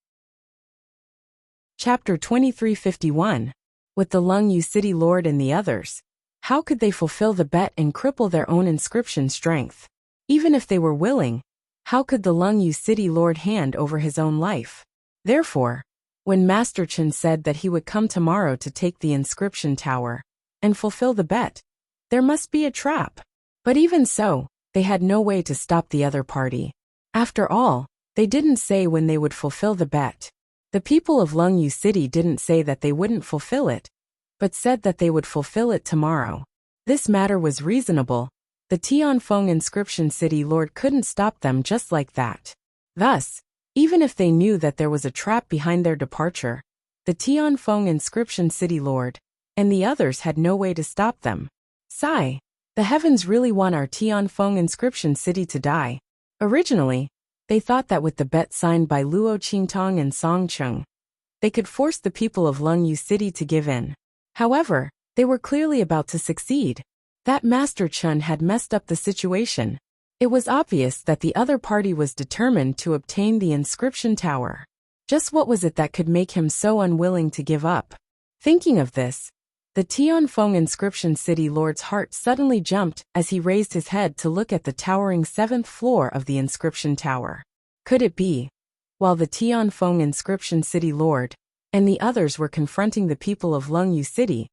Chapter 2351. With the Lung Yu City Lord and the others, how could they fulfill the bet and cripple their own inscription strength? Even if they were willing, how could the Lung Yu City Lord hand over his own life? Therefore, when Master Chen said that he would come tomorrow to take the inscription tower and fulfill the bet, there must be a trap. But even so, they had no way to stop the other party. After all, they didn't say when they would fulfill the bet. The people of Lung Yu City didn't say that they wouldn't fulfill it, but said that they would fulfill it tomorrow. This matter was reasonable. The Tianfeng Inscription City Lord couldn't stop them just like that. Thus, even if they knew that there was a trap behind their departure, the Tianfeng Inscription City Lord and the others had no way to stop them. Sigh. The heavens really want our Tianfeng inscription city to die. Originally, they thought that with the bet signed by Luo Qingtong and Song Cheng, they could force the people of Lengyu City to give in. However, they were clearly about to succeed. That Master Chen had messed up the situation. It was obvious that the other party was determined to obtain the inscription tower. Just what was it that could make him so unwilling to give up? Thinking of this, the Tianfeng inscription city lord's heart suddenly jumped as he raised his head to look at the towering 7th floor of the inscription tower. Could it be? While the Tianfeng inscription city lord and the others were confronting the people of Lengyu City,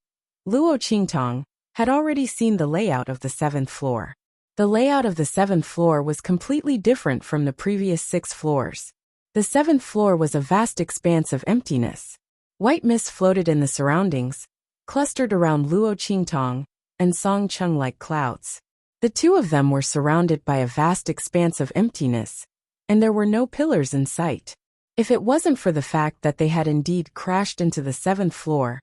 Luo Qingtong had already seen the layout of the 7th floor. The layout of the 7th floor was completely different from the previous 6 floors. The 7th floor was a vast expanse of emptiness. White mist floated in the surroundings, clustered around Luo Qingtong and Song Cheng like clouds. The two of them were surrounded by a vast expanse of emptiness, and there were no pillars in sight. If it wasn't for the fact that they had indeed crashed into the 7th floor,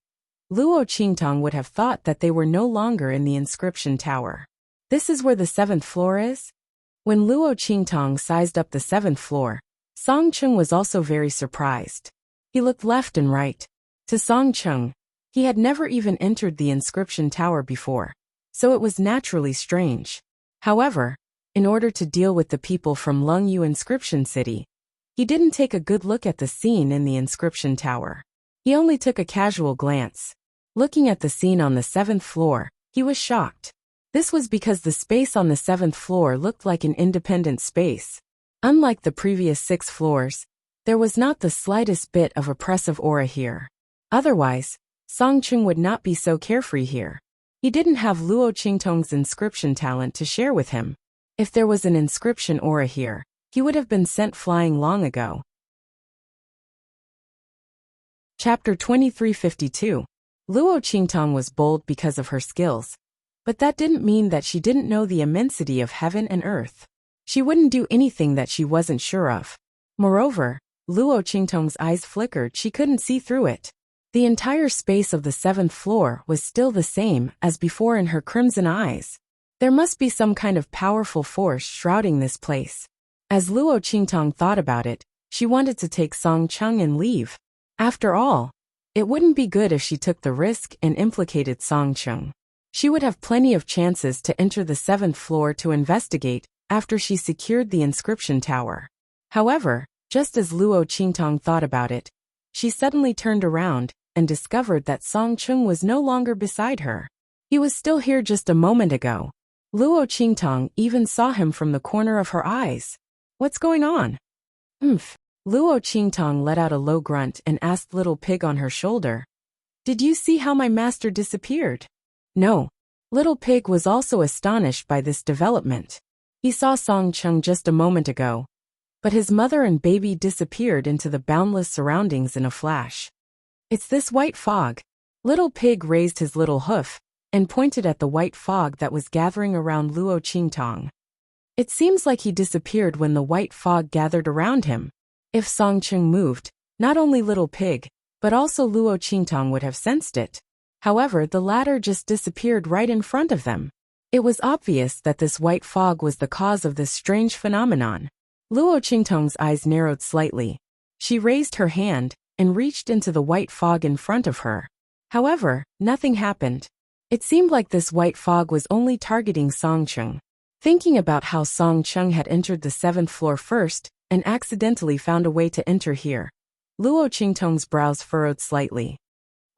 Luo Qingtong would have thought that they were no longer in the inscription tower. This is where the 7th floor is? When Luo Qingtong sized up the 7th floor, Song Cheng was also very surprised. He looked left and right. To Song Cheng, he had never even entered the inscription tower before, so it was naturally strange. However, in order to deal with the people from Lengyu Inscription City, he didn't take a good look at the scene in the inscription tower. He only took a casual glance. Looking at the scene on the 7th floor, he was shocked. This was because the space on the 7th floor looked like an independent space. Unlike the previous 6 floors, there was not the slightest bit of oppressive aura here. Otherwise, Song Cheng would not be so carefree here. He didn't have Luo Qingtong's inscription talent to share with him. If there was an inscription aura here, he would have been sent flying long ago. Chapter 2352. Luo Qingtong was bold because of her skills, but that didn't mean that she didn't know the immensity of heaven and earth. She wouldn't do anything that she wasn't sure of. Moreover, Luo Qingtong's eyes flickered. She couldn't see through it. The entire space of the 7th floor was still the same as before in her crimson eyes. There must be some kind of powerful force shrouding this place. As Luo Qingtong thought about it, she wanted to take Song Cheng and leave. After all, it wouldn't be good if she took the risk and implicated Song Cheng. She would have plenty of chances to enter the 7th floor to investigate after she secured the inscription tower. However, just as Luo Qingtong thought about it, she suddenly turned around and discovered that Song Cheng was no longer beside her. He was still here just a moment ago. Luo Qingtong even saw him from the corner of her eyes. What's going on? Luo Qingtong let out a low grunt and asked Little Pig on her shoulder, "Did you see how my master disappeared?" No. Little Pig was also astonished by this development. He saw Song Cheng just a moment ago, but his mother and baby disappeared into the boundless surroundings in a flash. "It's this white fog." Little Pig raised his little hoof and pointed at the white fog that was gathering around Luo Qingtong. It seems like he disappeared when the white fog gathered around him. If Song Cheng moved, not only Little Pig, but also Luo Qingtong would have sensed it. However, the latter just disappeared right in front of them. It was obvious that this white fog was the cause of this strange phenomenon. Luo Qingtong's eyes narrowed slightly. She raised her hand and reached into the white fog in front of her. However, nothing happened. It seemed like this white fog was only targeting Song Cheng. Thinking about how Song Cheng had entered the 7th floor first and accidentally found a way to enter here, Luo Qingtong's brows furrowed slightly.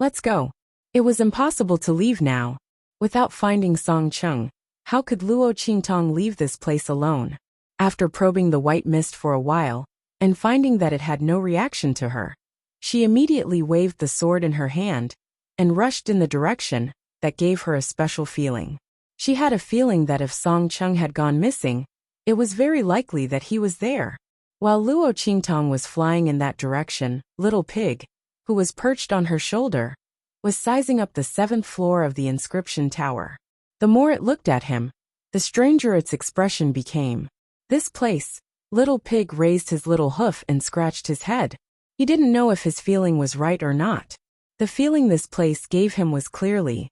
Let's go. It was impossible to leave now. Without finding Song Cheng, how could Luo Qingtong leave this place alone? After probing the white mist for a while, and finding that it had no reaction to her, she immediately waved the sword in her hand and rushed in the direction that gave her a special feeling. She had a feeling that if Song Cheng had gone missing, it was very likely that he was there. While Luo Qingtong was flying in that direction, Little Pig, who was perched on her shoulder, was sizing up the 7th floor of the inscription tower. The more it looked at him, the stranger its expression became. This place, Little Pig raised his little hoof and scratched his head. He didn't know if his feeling was right or not. The feeling this place gave him was clearly.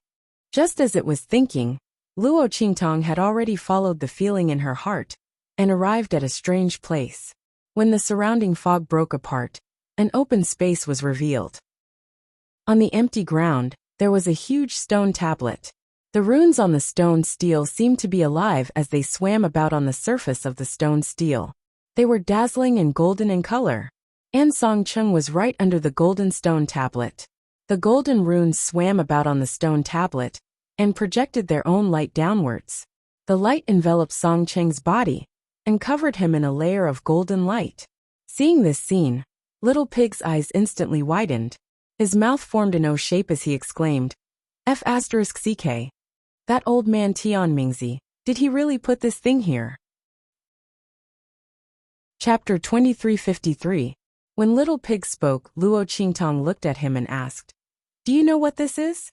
Just as it was thinking, Luo Qingtong had already followed the feeling in her heart and arrived at a strange place. When the surrounding fog broke apart, an open space was revealed. On the empty ground, there was a huge stone tablet. The runes on the stone stele seemed to be alive as they swam about on the surface of the stone stele. They were dazzling and golden in color. An Song Chung was right under the golden stone tablet. The golden runes swam about on the stone tablet and projected their own light downwards. The light enveloped Song Cheng's body and covered him in a layer of golden light. Seeing this scene, Little Pig's eyes instantly widened. His mouth formed an O shape as he exclaimed, F***CK. That old man Tian Mingzi, did he really put this thing here? Chapter 2353. When Little Pig spoke, Luo Qingtong looked at him and asked, Do you know what this is?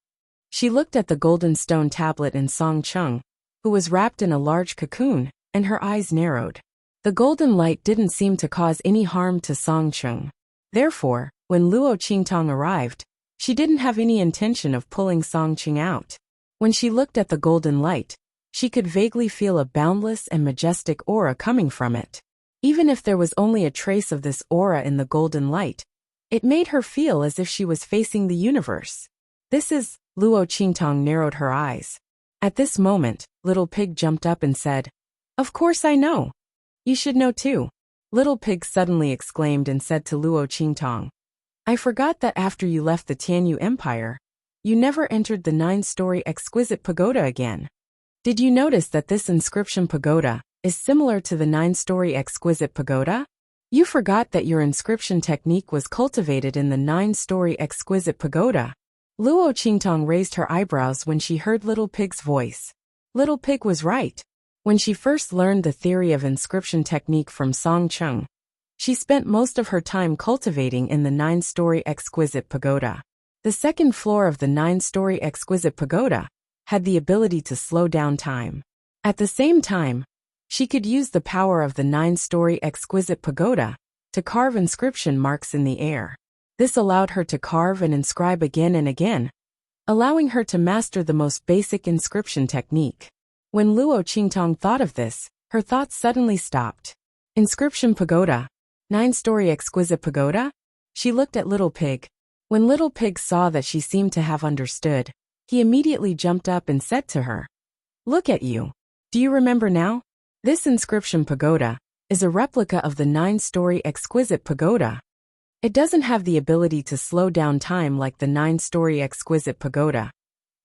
She looked at the golden stone tablet in Song Chung, who was wrapped in a large cocoon, and her eyes narrowed. The golden light didn't seem to cause any harm to Song Chung. Therefore, when Luo Qingtong arrived, she didn't have any intention of pulling Song Chung out. When she looked at the golden light, she could vaguely feel a boundless and majestic aura coming from it. Even if there was only a trace of this aura in the golden light, it made her feel as if she was facing the universe. This is, Luo Qingtong narrowed her eyes. At this moment, Little Pig jumped up and said, Of course I know. You should know too. Little Pig suddenly exclaimed and said to Luo Qingtong, I forgot that after you left the Tianyu Empire, you never entered the 9-story exquisite pagoda again. Did you notice that this inscription pagoda is similar to the 9-story exquisite pagoda? You forgot that your inscription technique was cultivated in the 9-story exquisite pagoda. Luo Qingtong raised her eyebrows when she heard Little Pig's voice. Little Pig was right. When she first learned the theory of inscription technique from Song Chung, she spent most of her time cultivating in the 9-story exquisite pagoda. The second floor of the 9-story exquisite pagoda had the ability to slow down time. At the same time, she could use the power of the 9-story exquisite pagoda to carve inscription marks in the air. This allowed her to carve and inscribe again and again, allowing her to master the most basic inscription technique. When Luo Qingtong thought of this, her thoughts suddenly stopped. Inscription pagoda, 9-story exquisite pagoda? She looked at Little Pig. When Little Pig saw that she seemed to have understood, he immediately jumped up and said to her, Look at you. Do you remember now? This inscription pagoda is a replica of the 9-story exquisite pagoda. It doesn't have the ability to slow down time like the 9-story exquisite pagoda.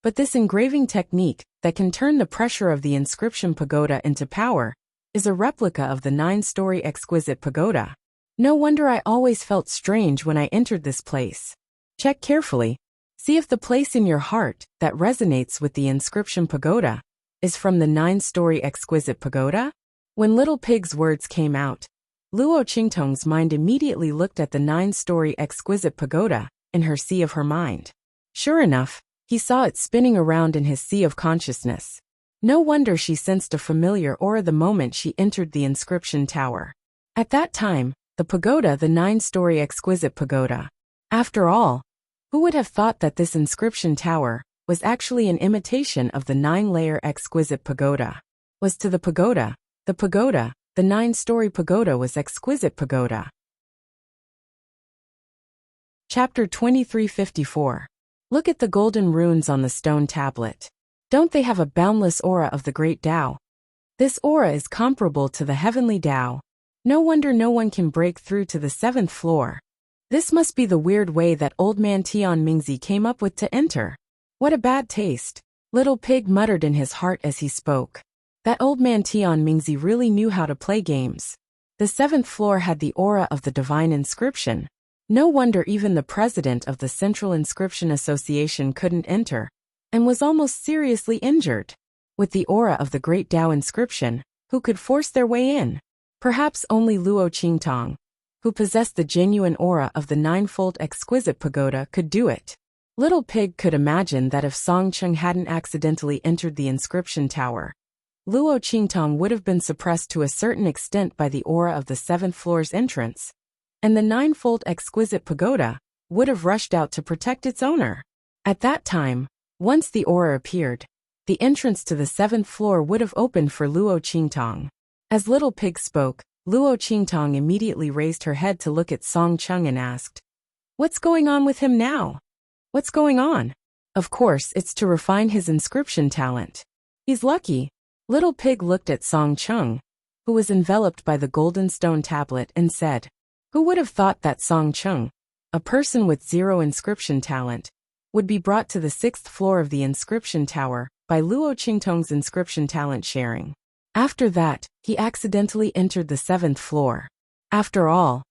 But this engraving technique that can turn the pressure of the inscription pagoda into power is a replica of the 9-story exquisite pagoda. No wonder I always felt strange when I entered this place. Check carefully. See if the place in your heart that resonates with the inscription pagoda is from the 9-story exquisite pagoda? When Little Pig's words came out, Luo Qingtong's mind immediately looked at the 9-story exquisite pagoda in her sea of her mind. Sure enough, he saw it spinning around in his sea of consciousness. No wonder she sensed a familiar aura the moment she entered the inscription tower. At that time, the pagoda, the 9-story exquisite pagoda. After all, who would have thought that this inscription tower was actually an imitation of the 9-layer exquisite pagoda? Was to the pagoda, the 9-story pagoda was exquisite pagoda. Chapter 2354. Look at the golden runes on the stone tablet. Don't they have a boundless aura of the great Tao? This aura is comparable to the heavenly Tao. No wonder no one can break through to the 7th floor. This must be the weird way that old man Tian Mingzi came up with to enter. What a bad taste, Little Pig muttered in his heart as he spoke. That old man Tian Mingzi really knew how to play games. The 7th floor had the aura of the divine inscription. No wonder even the president of the Central Inscription Association couldn't enter, and was almost seriously injured. With the aura of the great Tao inscription, who could force their way in? Perhaps only Luo Qingtong, who possessed the genuine aura of the 9-fold exquisite pagoda, could do it. Little Pig could imagine that if Song Chung hadn't accidentally entered the inscription tower, Luo Qingtong would have been suppressed to a certain extent by the aura of the 7th floor's entrance, and the 9-fold exquisite pagoda would have rushed out to protect its owner. At that time, once the aura appeared, the entrance to the 7th floor would have opened for Luo Qingtong. As Little Pig spoke, Luo Qingtong immediately raised her head to look at Song Cheng and asked, "What's going on with him now? What's going on?" "Of course, it's to refine his inscription talent. He's lucky." Little Pig looked at Song Cheng, who was enveloped by the golden stone tablet, and said, "Who would have thought that Song Cheng, a person with 0 inscription talent, would be brought to the 6th floor of the inscription tower by Luo Qingtong's inscription talent sharing?" After that, he accidentally entered the 7th floor. After all,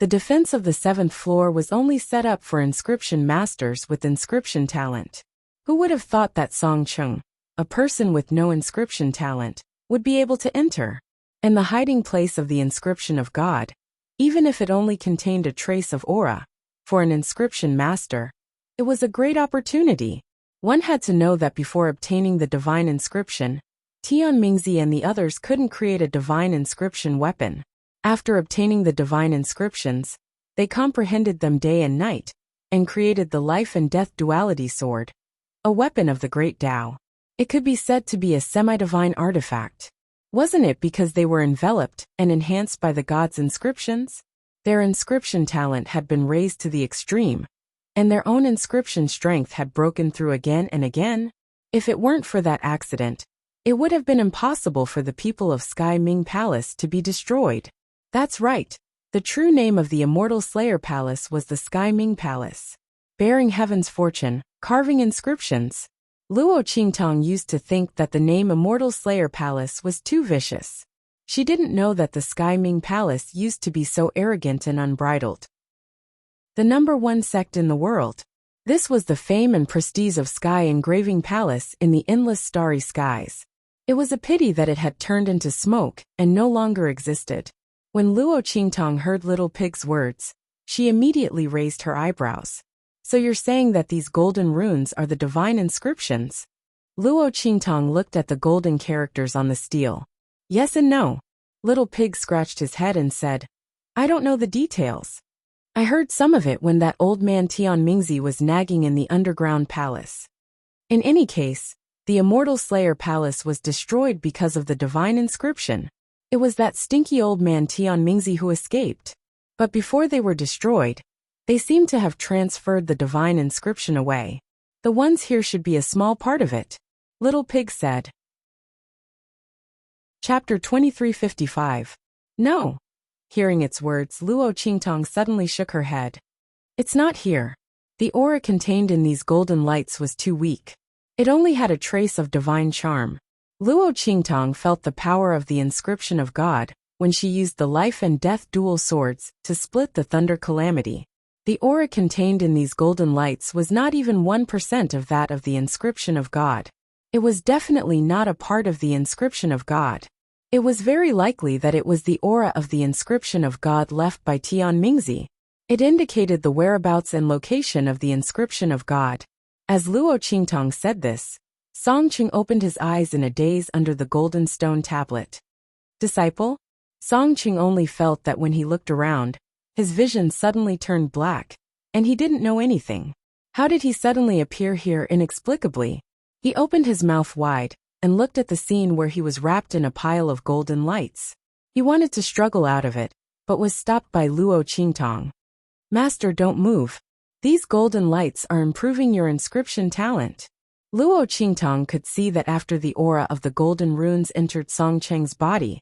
the defense of the 7th floor was only set up for inscription masters with inscription talent. Who would have thought that Song Cheng, a person with no inscription talent, would be able to enter? And the hiding place of the inscription of God, even if it only contained a trace of aura, for an inscription master, it was a great opportunity. One had to know that before obtaining the divine inscription, Tian Mingzi and the others couldn't create a divine inscription weapon. After obtaining the divine inscriptions, they comprehended them day and night, and created the life and death duality sword, a weapon of the great Tao. It could be said to be a semi-divine artifact. Wasn't it because they were enveloped and enhanced by the gods' inscriptions? Their inscription talent had been raised to the extreme, and their own inscription strength had broken through again and again. If it weren't for that accident, it would have been impossible for the people of Sky Ming Palace to be destroyed. That's right. The true name of the Immortal Slayer Palace was the Sky Ming Palace. Bearing heaven's fortune, carving inscriptions. Luo Qingtong used to think that the name Immortal Slayer Palace was too vicious. She didn't know that the Sky Ming Palace used to be so arrogant and unbridled. The #1 sect in the world. This was the fame and prestige of Sky Engraving Palace in the endless starry skies. It was a pity that it had turned into smoke and no longer existed. When Luo Qingtong heard Little Pig's words, she immediately raised her eyebrows. "So you're saying that these golden runes are the divine inscriptions?" Luo Qingtong looked at the golden characters on the steel. "Yes and no." Little Pig scratched his head and said, "I don't know the details. I heard some of it when that old man Tian Mingzi was nagging in the underground palace. In any case, the Immortal Slayer Palace was destroyed because of the divine inscription. It was that stinky old man Tian Mingzi who escaped. But before they were destroyed, they seem to have transferred the divine inscription away. The ones here should be a small part of it," Little Pig said. Chapter 2355. No. Hearing its words, Luo Qingtong suddenly shook her head. "It's not here. The aura contained in these golden lights was too weak. It only had a trace of divine charm." Luo Qingtong felt the power of the inscription of God when she used the life and death dual swords to split the thunder calamity. The aura contained in these golden lights was not even 1% of that of the inscription of God. It was definitely not a part of the inscription of God. It was very likely that it was the aura of the inscription of God left by Tian Mingzi. It indicated the whereabouts and location of the inscription of God. As Luo Qingtong said this, Song Cheng opened his eyes in a daze under the golden stone tablet. "Disciple?" Song Cheng only felt that when he looked around, his vision suddenly turned black, and he didn't know anything. How did he suddenly appear here inexplicably? He opened his mouth wide and looked at the scene where he was wrapped in a pile of golden lights. He wanted to struggle out of it, but was stopped by Luo Qingtong. "Master, don't move. These golden lights are improving your inscription talent." Luo Qingtong could see that after the aura of the golden runes entered Song Cheng's body,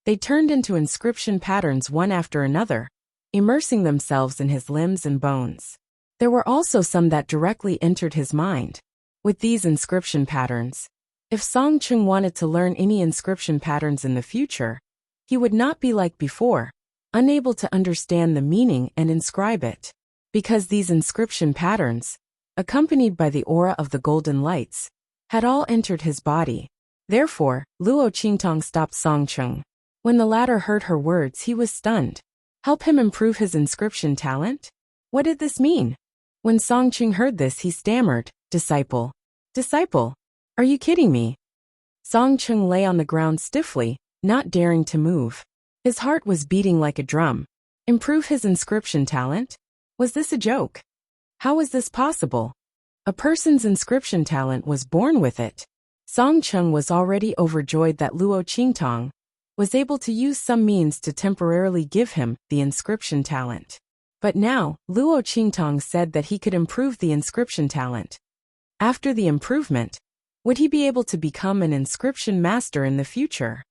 they turned into inscription patterns one after another, immersing themselves in his limbs and bones. There were also some that directly entered his mind. With these inscription patterns, if Song Cheng wanted to learn any inscription patterns in the future, he would not be like before, unable to understand the meaning and inscribe it. Because these inscription patterns, accompanied by the aura of the golden lights, had all entered his body. Therefore, Luo Qingtong stopped Song Cheng. When the latter heard her words, he was stunned. Help him improve his inscription talent? What did this mean? When Song Cheng heard this, he stammered, "Disciple. Disciple. Are you kidding me?" Song Cheng lay on the ground stiffly, not daring to move. His heart was beating like a drum. Improve his inscription talent? Was this a joke? How was this possible? A person's inscription talent was born with it. Song Chung was already overjoyed that Luo Qingtong was able to use some means to temporarily give him the inscription talent. But now, Luo Qingtong said that he could improve the inscription talent. After the improvement, would he be able to become an inscription master in the future?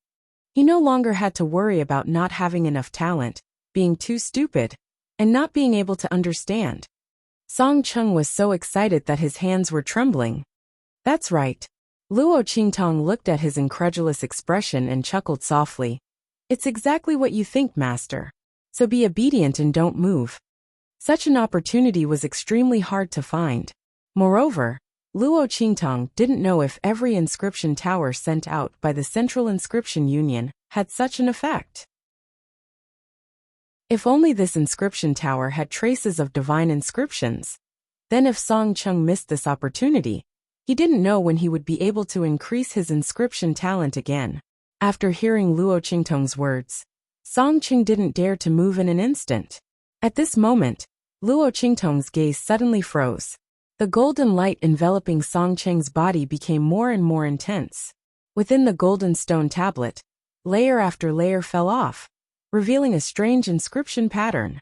He no longer had to worry about not having enough talent, being too stupid, and not being able to understand. Song Chung was so excited that his hands were trembling. That's right. Luo Qingtong looked at his incredulous expression and chuckled softly. It's exactly what you think, master. So be obedient and don't move. Such an opportunity was extremely hard to find. Moreover, Luo Qingtong didn't know if every inscription tower sent out by the Central Inscription Union had such an effect. If only this inscription tower had traces of divine inscriptions. Then if Song Chung missed this opportunity, he didn't know when he would be able to increase his inscription talent again. After hearing Luo Qingtong's words, Song Chung didn't dare to move in an instant. At this moment, Luo Qingtong's gaze suddenly froze. The golden light enveloping Song Cheng's body became more and more intense. Within the golden stone tablet, layer after layer fell off, revealing a strange inscription pattern.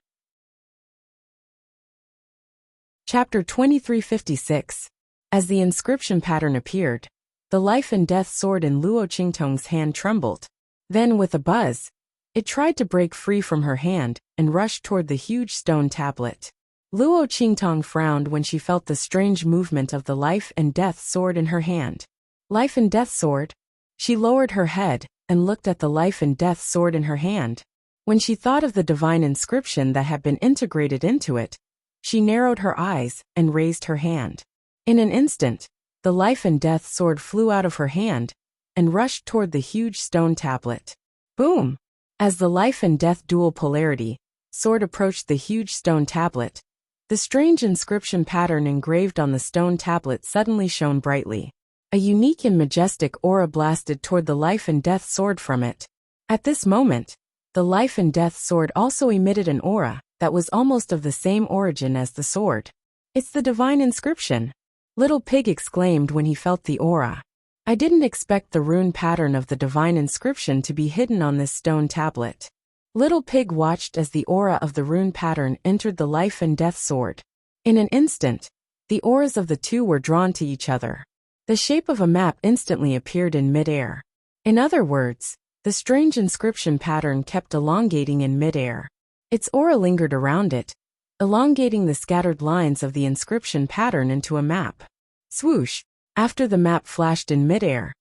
Chapter 2356. As the inscription pattern appeared, the life and death sword in Luo Qingtong's hand trembled. Then, with a buzz, it tried to break free from her hand and rushed toward the huge stone tablet. Luo Qingtong frowned when she felt the strange movement of the life and death sword in her hand. Life and death sword? She lowered her head and looked at the life and death sword in her hand. When she thought of the divine inscription that had been integrated into it, she narrowed her eyes and raised her hand. In an instant, the life and death sword flew out of her hand and rushed toward the huge stone tablet. Boom! As the life and death dual polarity sword approached the huge stone tablet, the strange inscription pattern engraved on the stone tablet suddenly shone brightly. A unique and majestic aura blasted toward the life and death sword from it. At this moment, the life and death sword also emitted an aura that was almost of the same origin as the sword. It's the divine inscription, Little Pig exclaimed when he felt the aura. I didn't expect the rune pattern of the divine inscription to be hidden on this stone tablet. Little Pig watched as the aura of the rune pattern entered the life and death sword. In an instant, the auras of the two were drawn to each other. The shape of a map instantly appeared in midair. In other words, the strange inscription pattern kept elongating in midair. Its aura lingered around it, elongating the scattered lines of the inscription pattern into a map. Swoosh! After the map flashed in midair,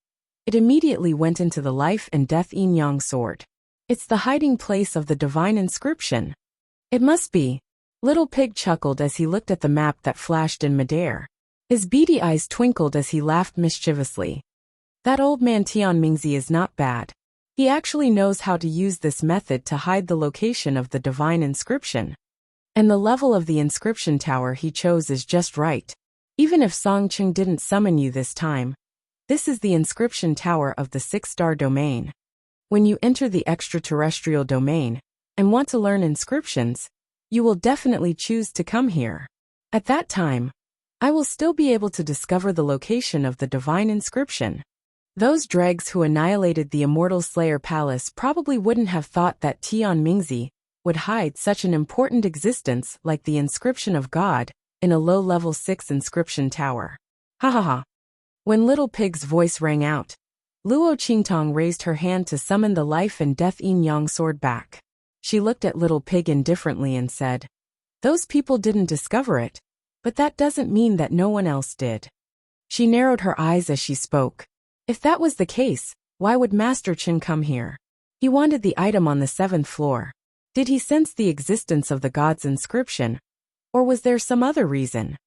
it immediately went into the life and death yin-yang sword. It's the hiding place of the divine inscription. It must be. Little Pig chuckled as he looked at the map that flashed in midair. His beady eyes twinkled as he laughed mischievously. That old man Tian Mingzi is not bad. He actually knows how to use this method to hide the location of the divine inscription. And the level of the inscription tower he chose is just right. Even if Song Chung didn't summon you this time, this is the inscription tower of the 6-star domain. When you enter the extraterrestrial domain and want to learn inscriptions, you will definitely choose to come here. At that time, I will still be able to discover the location of the divine inscription. Those dregs who annihilated the Immortal Slayer Palace probably wouldn't have thought that Tian Mingzi would hide such an important existence like the inscription of God in a low-level 6 inscription tower. Ha ha ha. When Little Pig's voice rang out, Luo Qingtong raised her hand to summon the life and death yin-yang sword back. She looked at Little Pig indifferently and said, "Those people didn't discover it, but that doesn't mean that no one else did." She narrowed her eyes as she spoke. If that was the case, why would Master Chen come here? He wanted the item on the 7th floor. Did he sense the existence of the god's inscription, or was there some other reason?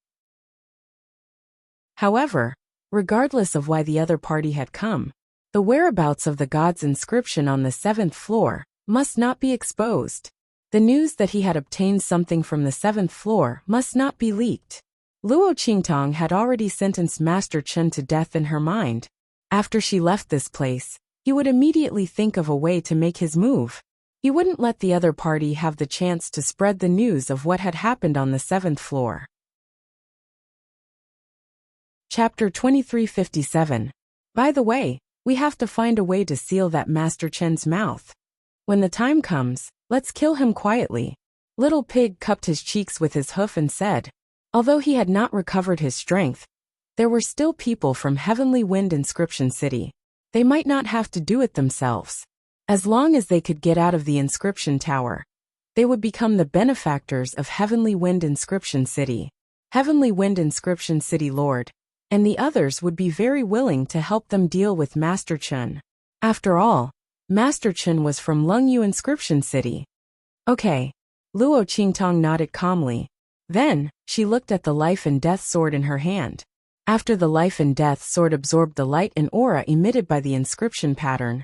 However, regardless of why the other party had come, the whereabouts of the god's inscription on the 7th floor must not be exposed. The news that he had obtained something from the 7th floor must not be leaked. Luo Qingtong had already sentenced Master Chen to death in her mind. After she left this place, he would immediately think of a way to make his move. He wouldn't let the other party have the chance to spread the news of what had happened on the 7th floor. Chapter 2357. By the way, we have to find a way to seal that Master Chen's mouth. When the time comes, let's kill him quietly. Little Pig cupped his cheeks with his hoof and said. Although he had not recovered his strength, there were still people from Heavenly Wind Inscription City. They might not have to do it themselves. As long as they could get out of the Inscription Tower, they would become the benefactors of Heavenly Wind Inscription City. Heavenly Wind Inscription City Lord, and the others would be very willing to help them deal with Master Chen. After all, Master Chen was from Lungyu Inscription City. Okay. Luo Qingtong nodded calmly. Then, she looked at the life and death sword in her hand. After the life and death sword absorbed the light and aura emitted by the inscription pattern,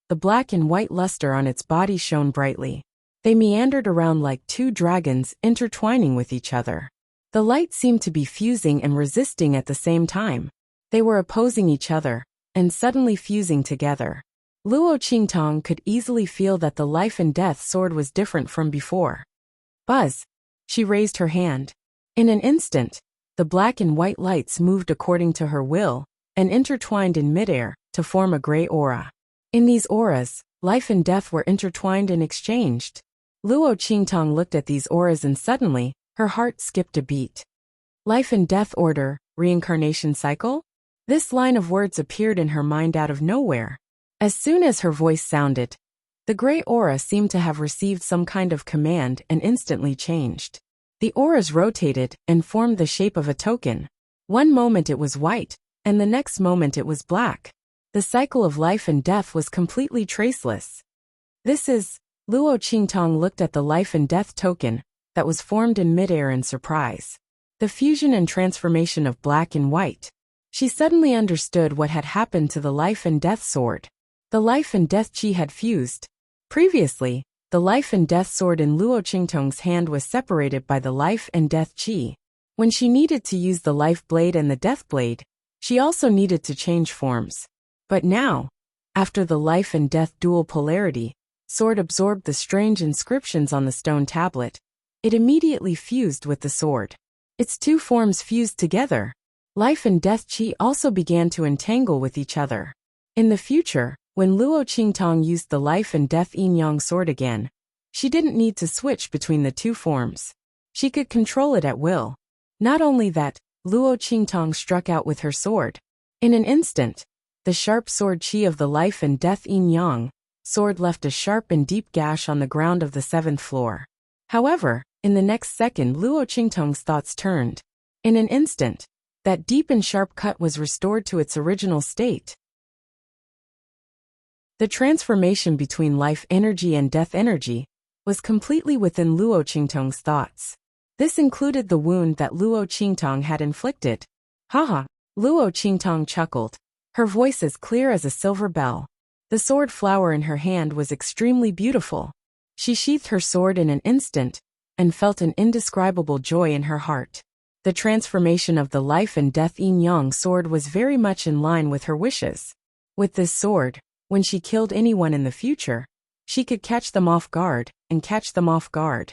the black and white luster on its body shone brightly. They meandered around like two dragons intertwining with each other. The light seemed to be fusing and resisting at the same time. They were opposing each other, and suddenly fusing together. Luo Qingtong could easily feel that the life and death sword was different from before. Buzz! She raised her hand. In an instant, the black and white lights moved according to her will, and intertwined in midair, to form a gray aura. In these auras, life and death were intertwined and exchanged. Luo Qingtong looked at these auras and suddenly, her heart skipped a beat. Life and death order, reincarnation cycle? This line of words appeared in her mind out of nowhere. As soon as her voice sounded, the gray aura seemed to have received some kind of command and instantly changed. The auras rotated and formed the shape of a token. One moment it was white, and the next moment it was black. The cycle of life and death was completely traceless. Luo Qingtong looked at the life and death token that was formed in midair in surprise. The fusion and transformation of black and white. She suddenly understood what had happened to the life and death sword. The life and death chi had fused. Previously, the life and death sword in Luo Qingtong's hand was separated by the life and death chi. When she needed to use the life blade and the death blade, she also needed to change forms. But now, after the life and death dual polarity, sword absorbed the strange inscriptions on the stone tablet. It immediately fused with the sword. Its two forms fused together. Life and death chi also began to entangle with each other. In the future, when Luo Qingtong used the life and death yin-yang sword again, she didn't need to switch between the two forms. She could control it at will. Not only that, Luo Qingtong struck out with her sword. In an instant, the sharp sword chi of the life and death yin-yang sword left a sharp and deep gash on the ground of the 7th floor. However, in the next second Luo Qingtong's thoughts turned. In an instant, that deep and sharp cut was restored to its original state. The transformation between life energy and death energy was completely within Luo Qingtong's thoughts. This included the wound that Luo Qingtong had inflicted. Haha, Luo Qingtong chuckled, her voice as clear as a silver bell. The sword flower in her hand was extremely beautiful. She sheathed her sword in an instant, and felt an indescribable joy in her heart. The transformation of the life and death yin-yang sword was very much in line with her wishes. With this sword, when she killed anyone in the future, she could catch them off guard, and catch them off guard.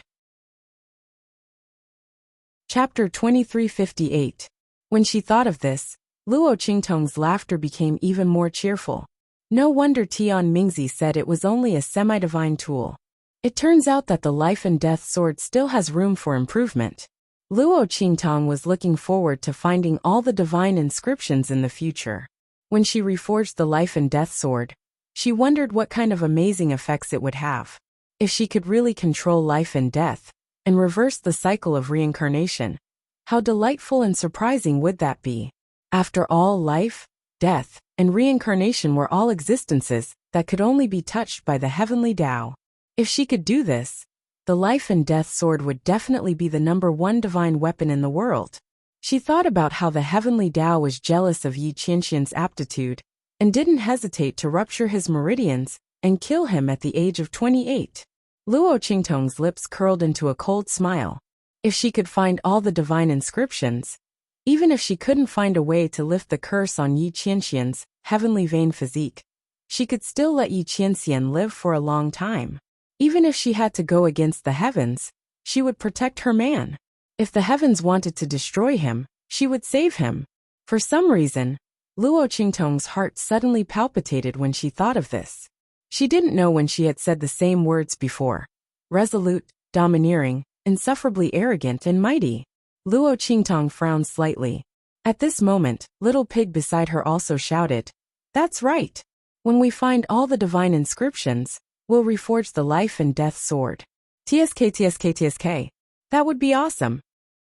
Chapter 2358. When she thought of this, Luo Qingtong's laughter became even more cheerful. No wonder Tian Mingzi said it was only a semi-divine tool. It turns out that the life and death sword still has room for improvement. Luo Qingtong was looking forward to finding all the divine inscriptions in the future. When she reforged the life and death sword, she wondered what kind of amazing effects it would have. If she could really control life and death, and reverse the cycle of reincarnation, how delightful and surprising would that be? After all, life, death, and reincarnation were all existences that could only be touched by the heavenly Tao. If she could do this, the life and death sword would definitely be the #1 divine weapon in the world. She thought about how the heavenly Tao was jealous of Yi Qianxian's aptitude, and didn't hesitate to rupture his meridians and kill him at the age of 28. Luo Qingtong's lips curled into a cold smile. If she could find all the divine inscriptions, even if she couldn't find a way to lift the curse on Yi Qianxian's heavenly vain physique, she could still let Yi Qianxian live for a long time. Even if she had to go against the heavens, she would protect her man. If the heavens wanted to destroy him, she would save him. For some reason, Luo Qingtong's heart suddenly palpitated when she thought of this. She didn't know when she had said the same words before. Resolute, domineering, insufferably arrogant and mighty. Luo Qingtong frowned slightly. At this moment, Little Pig beside her also shouted, "That's right. When we find all the divine inscriptions, we'll reforge the life and death sword. TSK TSK TSK. That would be awesome.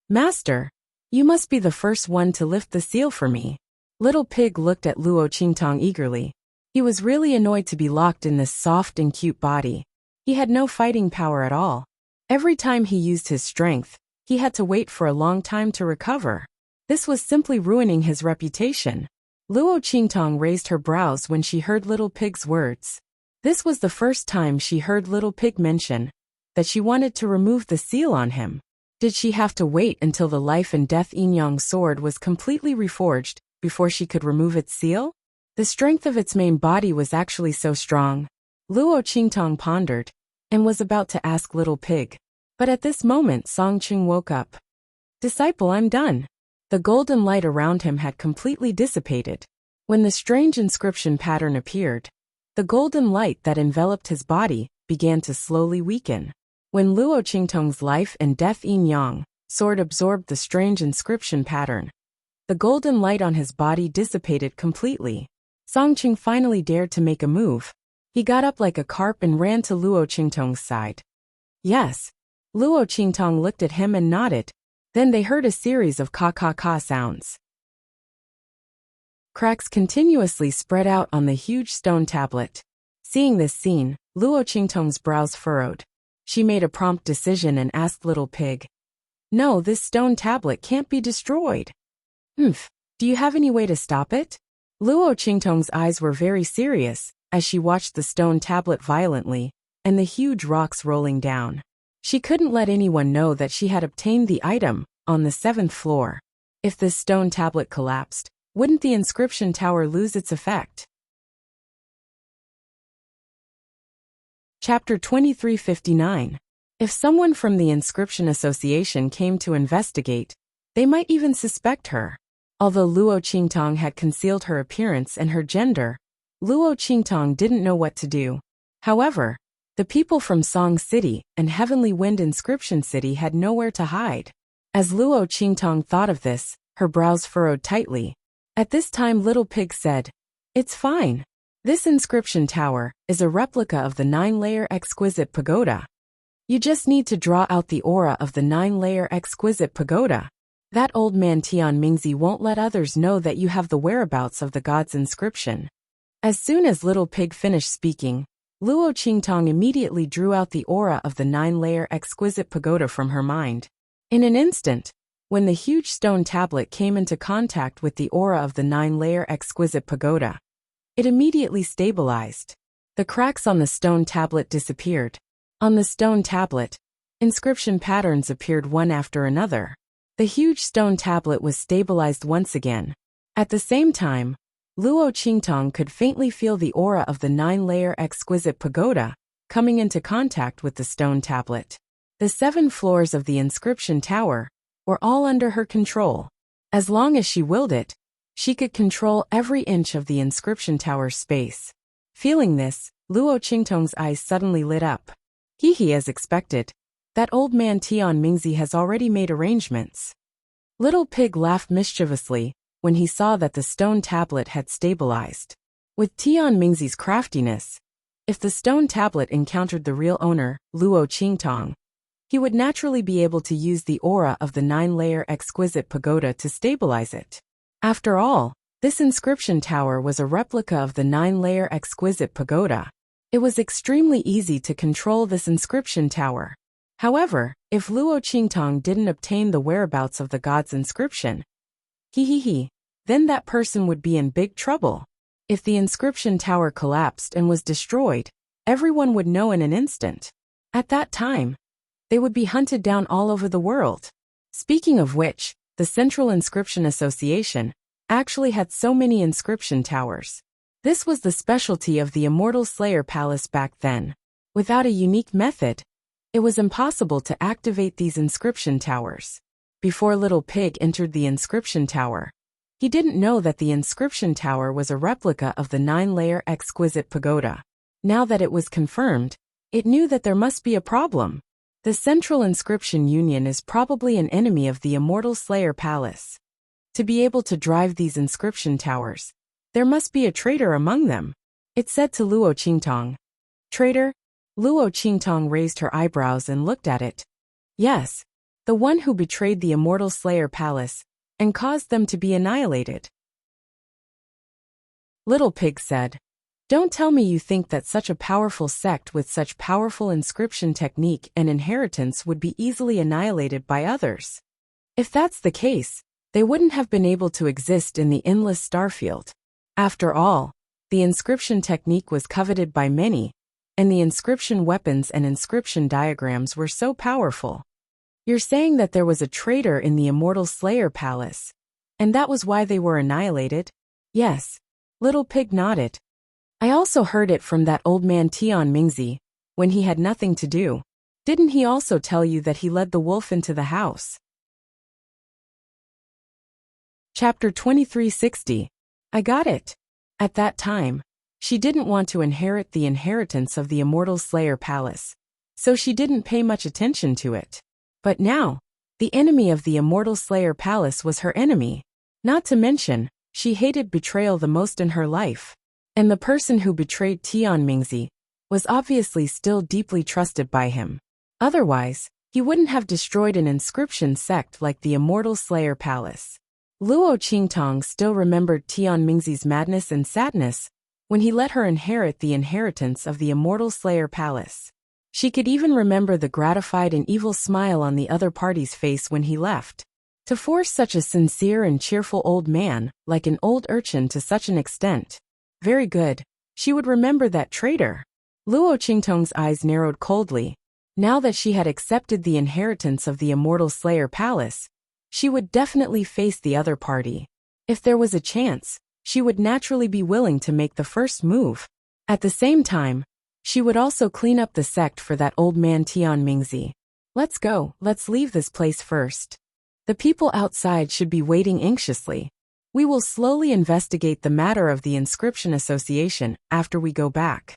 Master, you must be the first one to lift the seal for me." Little Pig looked at Luo Qingtong eagerly. He was really annoyed to be locked in this soft and cute body. He had no fighting power at all. Every time he used his strength, he had to wait for a long time to recover. This was simply ruining his reputation. Luo Qingtong raised her brows when she heard Little Pig's words. This was the first time she heard Little Pig mention that she wanted to remove the seal on him. Did she have to wait until the life and death yin-yang sword was completely reforged before she could remove its seal? The strength of its main body was actually so strong. Luo Qingtong pondered and was about to ask Little Pig. But at this moment Song Qing woke up. "Disciple, I'm done." The golden light around him had completely dissipated. When the strange inscription pattern appeared, the golden light that enveloped his body began to slowly weaken. When Luo Qingtong's life and death yin-yang sword absorbed the strange inscription pattern, the golden light on his body dissipated completely. Song Qing finally dared to make a move. He got up like a carp and ran to Luo Qingtong's side. "Yes." Luo Qingtong looked at him and nodded. Then they heard a series of ka-ka-ka sounds. Cracks continuously spread out on the huge stone tablet. Seeing this scene, Luo Qingtong's brows furrowed. She made a prompt decision and asked Little Pig, "No, this stone tablet can't be destroyed." Do you have any way to stop it?" Luo Qingtong's eyes were very serious as she watched the stone tablet violently and the huge rocks rolling down. She couldn't let anyone know that she had obtained the item on the 7th floor. If this stone tablet collapsed, wouldn't the inscription tower lose its effect? Chapter 2359. If someone from the Inscription Association came to investigate, they might even suspect her. Although Luo Qingtong had concealed her appearance and her gender, Luo Qingtong didn't know what to do. However, the people from Song City and Heavenly Wind Inscription City had nowhere to hide. As Luo Qingtong thought of this, her brows furrowed tightly. At this time Little Pig said, "It's fine. This inscription tower is a replica of the 9-layer exquisite pagoda. You just need to draw out the aura of the 9-layer exquisite pagoda. That old man Tian Mingzi won't let others know that you have the whereabouts of the god's inscription." As soon as Little Pig finished speaking, Luo Qingtong immediately drew out the aura of the 9-layer exquisite pagoda from her mind. In an instant, when the huge stone tablet came into contact with the aura of the 9-layer exquisite pagoda, it immediately stabilized. The cracks on the stone tablet disappeared. On the stone tablet, inscription patterns appeared one after another. The huge stone tablet was stabilized once again. At the same time, Luo Qingtong could faintly feel the aura of the 9-layer exquisite pagoda coming into contact with the stone tablet. The 7 floors of the inscription tower were all under her control. As long as she willed it, she could control every inch of the inscription tower's space. Feeling this, Luo Qingtong's eyes suddenly lit up. Hee, as expected. That old man Tian Mingzi has already made arrangements. Little Pig laughed mischievously when he saw that the stone tablet had stabilized. With Tian Mingzi's craftiness, if the stone tablet encountered the real owner, Luo Qingtong, he would naturally be able to use the aura of the 9-layer exquisite pagoda to stabilize it. After all, this inscription tower was a replica of the 9-layer exquisite pagoda. It was extremely easy to control this inscription tower. However, if Luo Qingtong didn't obtain the whereabouts of the god's inscription, then that person would be in big trouble. If the inscription tower collapsed and was destroyed, everyone would know in an instant. At that time, they would be hunted down all over the world. Speaking of which, the Central Inscription Association actually had so many inscription towers. This was the specialty of the Immortal Slayer Palace back then. Without a unique method, it was impossible to activate these inscription towers. Before Little Pig entered the inscription tower, He didn't know that the inscription tower was a replica of the 9-layer exquisite pagoda. Now that it was confirmed, it knew that there must be a problem. The Central Inscription Union is probably an enemy of the Immortal Slayer Palace. To be able to drive these inscription towers, there must be a traitor among them, it said to Luo Qingtong. Traitor? Luo Qingtong raised her eyebrows and looked at it. Yes, the one who betrayed the Immortal Slayer Palace and caused them to be annihilated. Little Pig said, "Don't tell me you think that such a powerful sect with such powerful inscription technique and inheritance would be easily annihilated by others. If that's the case, they wouldn't have been able to exist in the endless starfield. After all, the inscription technique was coveted by many, and the inscription weapons and inscription diagrams were so powerful. You're saying that there was a traitor in the Immortal Slayer Palace, and that was why they were annihilated?" "Yes." Little Pig nodded. "I also heard it from that old man Tian Mingzi, when he had nothing to do. Didn't he also tell you that he led the wolf into the house?" Chapter 2360. I got it. At that time, she didn't want to inherit the inheritance of the Immortal Slayer Palace, so she didn't pay much attention to it. But now, the enemy of the Immortal Slayer Palace was her enemy. Not to mention, she hated betrayal the most in her life. And the person who betrayed Tian Mingzi was obviously still deeply trusted by him. Otherwise, he wouldn't have destroyed an inscription sect like the Immortal Slayer Palace. Luo Qingtong still remembered Tian Mingzi's madness and sadness when he let her inherit the inheritance of the Immortal Slayer Palace. She could even remember the gratified and evil smile on the other party's face when he left. To force such a sincere and cheerful old man, like an old urchin, to such an extent. Very good. She would remember that traitor. Luo Qingtong's eyes narrowed coldly. Now that she had accepted the inheritance of the Immortal Slayer Palace, she would definitely face the other party. If there was a chance, she would naturally be willing to make the first move. At the same time, she would also clean up the sect for that old man Tian Mingzi. Let's go, let's leave this place first. The people outside should be waiting anxiously. We will slowly investigate the matter of the Inscription Association after we go back.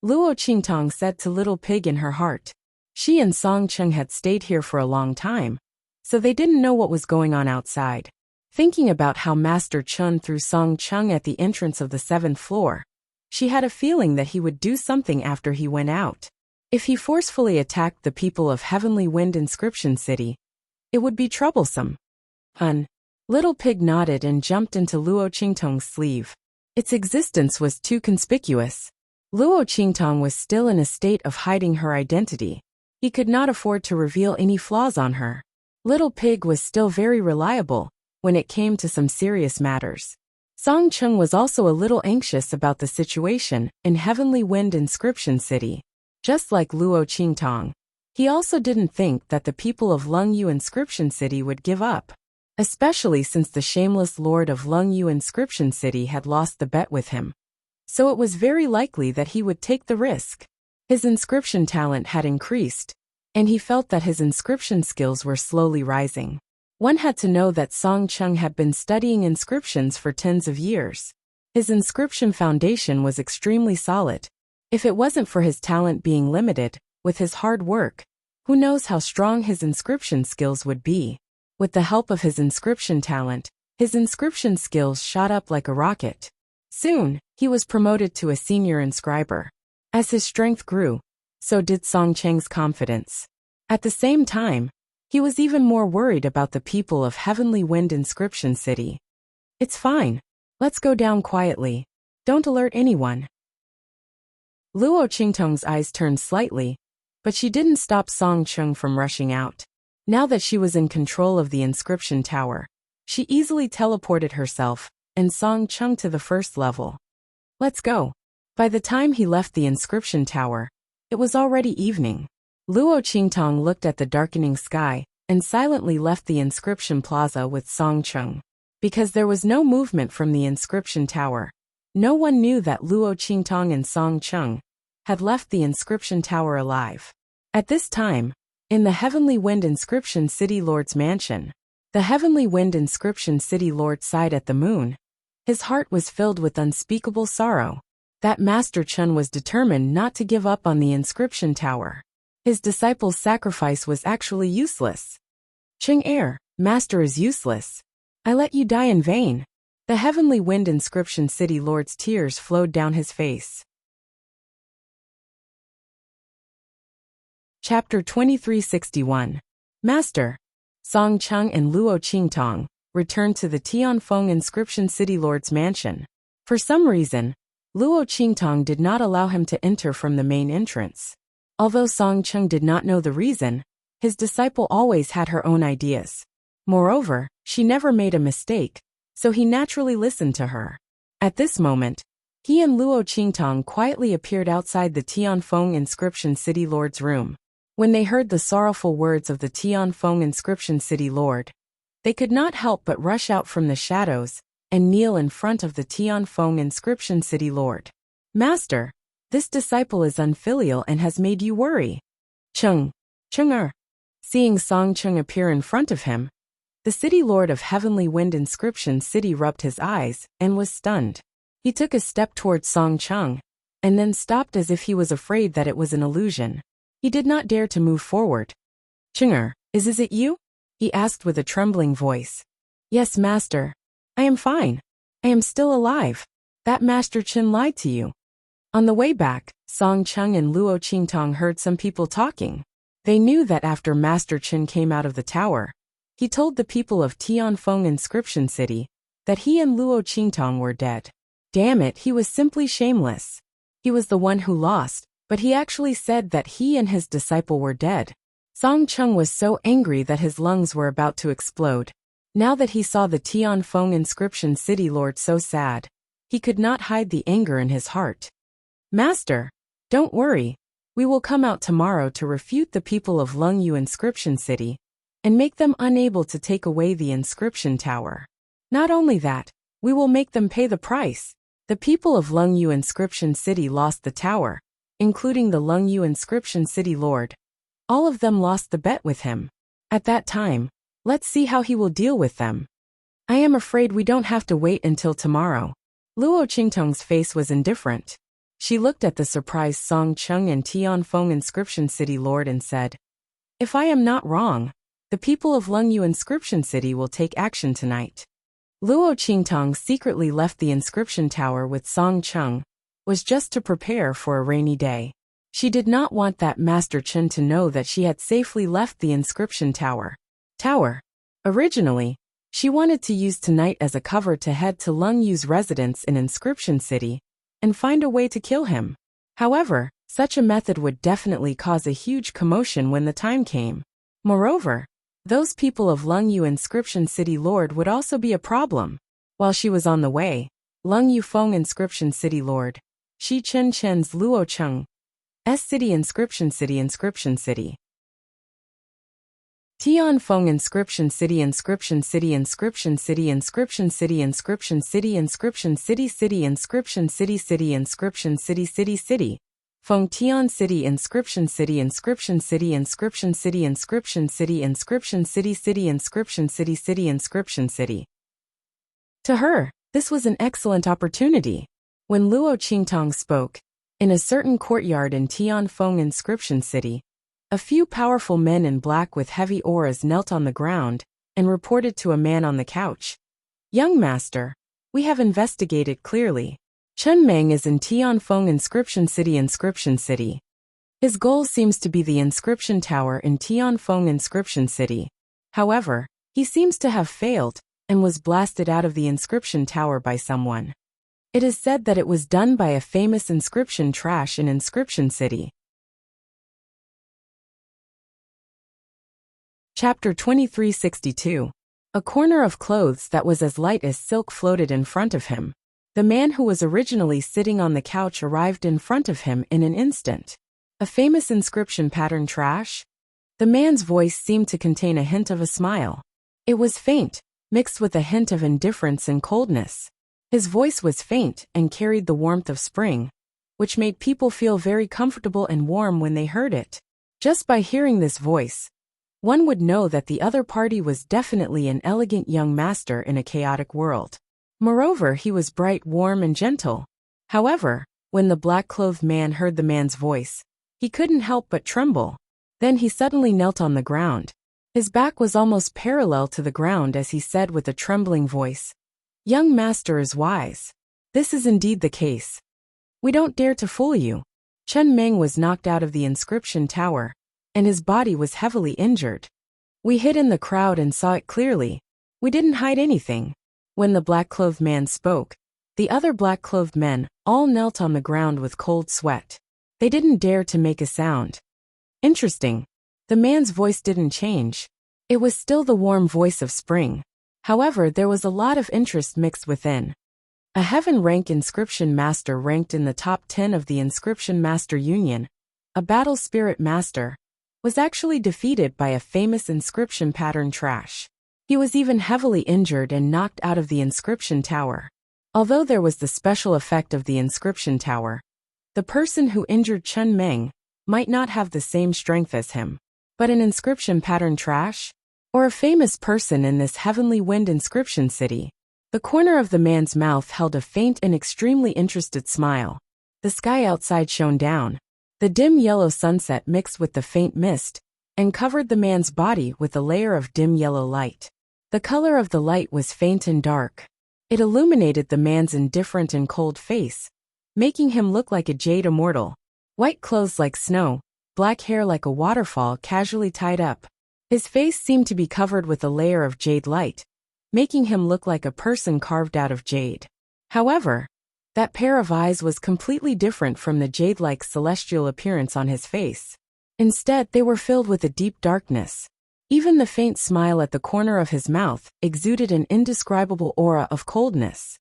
Luo Qingtong said to Little Pig in her heart. She and Song Cheng had stayed here for a long time, so they didn't know what was going on outside. Thinking about how Master Chun threw Song Cheng at the entrance of the 7th floor, she had a feeling that he would do something after he went out. If he forcefully attacked the people of Heavenly Wind Inscription City, it would be troublesome. Little Pig nodded and jumped into Luo Qingtong's sleeve. Its existence was too conspicuous. Luo Qingtong was still in a state of hiding her identity. He could not afford to reveal any flaws on her. Little Pig was still very reliable when it came to some serious matters. Song Cheng was also a little anxious about the situation in Heavenly Wind Inscription City. Just like Luo Qingtong, he also didn't think that the people of Lungyu Inscription City would give up, especially since the shameless lord of Lungyu Inscription City had lost the bet with him. So it was very likely that he would take the risk. His inscription talent had increased, and he felt that his inscription skills were slowly rising. One had to know that Song Cheng had been studying inscriptions for tens of years. His inscription foundation was extremely solid. If it wasn't for his talent being limited, with his hard work, who knows how strong his inscription skills would be. With the help of his inscription talent, his inscription skills shot up like a rocket. Soon, he was promoted to a senior inscriber. As his strength grew, so did Song Cheng's confidence. At the same time, he was even more worried about the people of Heavenly Wind Inscription City. It's fine. Let's go down quietly. Don't alert anyone. Luo Qingtong's eyes turned slightly, but she didn't stop Song Cheng from rushing out. Now that she was in control of the inscription tower, she easily teleported herself and Song Cheng to the first level. Let's go. By the time he left the inscription tower, it was already evening. Luo Qingtong looked at the darkening sky and silently left the inscription plaza with Song Cheng. Because there was no movement from the inscription tower, no one knew that Luo Qingtong and Song Cheng had left the inscription tower alive. At this time, in the Heavenly Wind Inscription City Lord's mansion, The heavenly wind inscription city lord sighed at the moon. His heart was filled with unspeakable sorrow. That Master Chun was determined not to give up on the inscription tower. His disciple's sacrifice was actually useless. Ching Er, Master is useless. I let you die in vain. The heavenly wind inscription city lord's tears flowed down his face. Chapter 2361. Master. Song Chung and Luo Qingtong returned to the Tianfeng inscription city lord's mansion. For some reason, Luo Qingtong did not allow him to enter from the main entrance. Although Song Chung did not know the reason, his disciple always had her own ideas. Moreover, she never made a mistake, so he naturally listened to her. At this moment, he and Luo Qingtong quietly appeared outside the Tianfeng inscription city lord's room. When they heard the sorrowful words of the Tianfeng inscription city lord, they could not help but rush out from the shadows and kneel in front of the Tianfeng inscription city lord. Master, this disciple is unfilial and has made you worry. Chung-er. Seeing Song Chung appear in front of him, the city lord of heavenly wind inscription city rubbed his eyes and was stunned. He took a step towards Song Chung and then stopped as if he was afraid that it was an illusion. He did not dare to move forward. Chung-er, is it you? He asked with a trembling voice. Yes, Master. I am fine. I am still alive. That Master Chin lied to you. On the way back, Song Chung and Luo Qingtong heard some people talking. They knew that after Master Chin came out of the tower, he told the people of Tianfeng inscription city that he and Luo Qingtong were dead. Damn it, he was simply shameless. He was the one who lost, but he actually said that he and his disciple were dead. Song Chung was so angry that his lungs were about to explode. Now that he saw the Tianfeng inscription city lord so sad, he could not hide the anger in his heart. Master, don't worry. We will come out tomorrow to refute the people of Lungyu inscription city and make them unable to take away the inscription tower. Not only that, we will make them pay the price. The people of Lungyu inscription city lost the tower, including the Lungyu inscription city lord. All of them lost the bet with him. At that time, let's see how he will deal with them. I am afraid we don't have to wait until tomorrow. Luo Qingtong's face was indifferent. She looked at the surprised Song Chung and Tianfeng inscription city lord and said, If I am not wrong, the people of Lungyu inscription city will take action tonight. Luo Qingtong secretly left the inscription tower with Song Chung, was just to prepare for a rainy day. She did not want that Master Chen to know that she had safely left the inscription tower. Originally, she wanted to use tonight as a cover to head to Lungyu's residence in Inscription City and find a way to kill him. However, such a method would definitely cause a huge commotion when the time came. Moreover, those people of Lungyu Inscription City Lord would also be a problem. While she was on the way, Lungyu Feng Inscription City Lord, Shi Chen Chen's Luo Cheng, City Inscription City Inscription City. Tianfeng Inscription City Inscription City Inscription City Inscription City Inscription City Inscription City City Inscription City City Inscription City City City Feng Tian City Inscription City Inscription City Inscription City Inscription City Inscription City City Inscription City City Inscription City. To her, this was an excellent opportunity. When Luo Qingtong spoke, in a certain courtyard in Tianfeng Inscription City, a few powerful men in black with heavy auras knelt on the ground and reported to a man on the couch. Young master, we have investigated clearly. Chen Meng is in Tianfeng Inscription City Inscription City. His goal seems to be the inscription tower in Tianfeng Inscription City. However, he seems to have failed and was blasted out of the inscription tower by someone. It is said that it was done by a famous inscription trash in Inscription City. Chapter 2362. A corner of clothes that was as light as silk floated in front of him. The man who was originally sitting on the couch arrived in front of him in an instant. A famous inscription pattern trash? The man's voice seemed to contain a hint of a smile. It was faint, mixed with a hint of indifference and coldness. His voice was faint and carried the warmth of spring, which made people feel very comfortable and warm when they heard it. Just by hearing this voice, one would know that the other party was definitely an elegant young master in a chaotic world. Moreover, he was bright, warm, and gentle. However, when the black-clothed man heard the man's voice, he couldn't help but tremble. Then he suddenly knelt on the ground. His back was almost parallel to the ground as he said with a trembling voice, "Young master is wise. This is indeed the case. We don't dare to fool you." Chen Meng was knocked out of the inscription tower, and his body was heavily injured. "We hid in the crowd and saw it clearly. We didn't hide anything." When the black-clothed man spoke, the other black-clothed men all knelt on the ground with cold sweat. They didn't dare to make a sound. Interesting. The man's voice didn't change. It was still the warm voice of spring. However, there was a lot of interest mixed within. A heaven-rank inscription master ranked in the top 10 of the Inscription Master Union, a battle spirit master, was actually defeated by a famous inscription pattern trash. He was even heavily injured and knocked out of the inscription tower. Although there was the special effect of the inscription tower, the person who injured Chen Meng might not have the same strength as him. But an inscription pattern trash? Or a famous person in this heavenly wind inscription city? The corner of the man's mouth held a faint and extremely interested smile. The sky outside shone down. The dim yellow sunset mixed with the faint mist and covered the man's body with a layer of dim yellow light. The color of the light was faint and dark. It illuminated the man's indifferent and cold face, making him look like a jade immortal. White clothes like snow, black hair like a waterfall casually tied up. His face seemed to be covered with a layer of jade light, making him look like a person carved out of jade. However, that pair of eyes was completely different from the jade-like celestial appearance on his face. Instead, they were filled with a deep darkness. Even the faint smile at the corner of his mouth exuded an indescribable aura of coldness.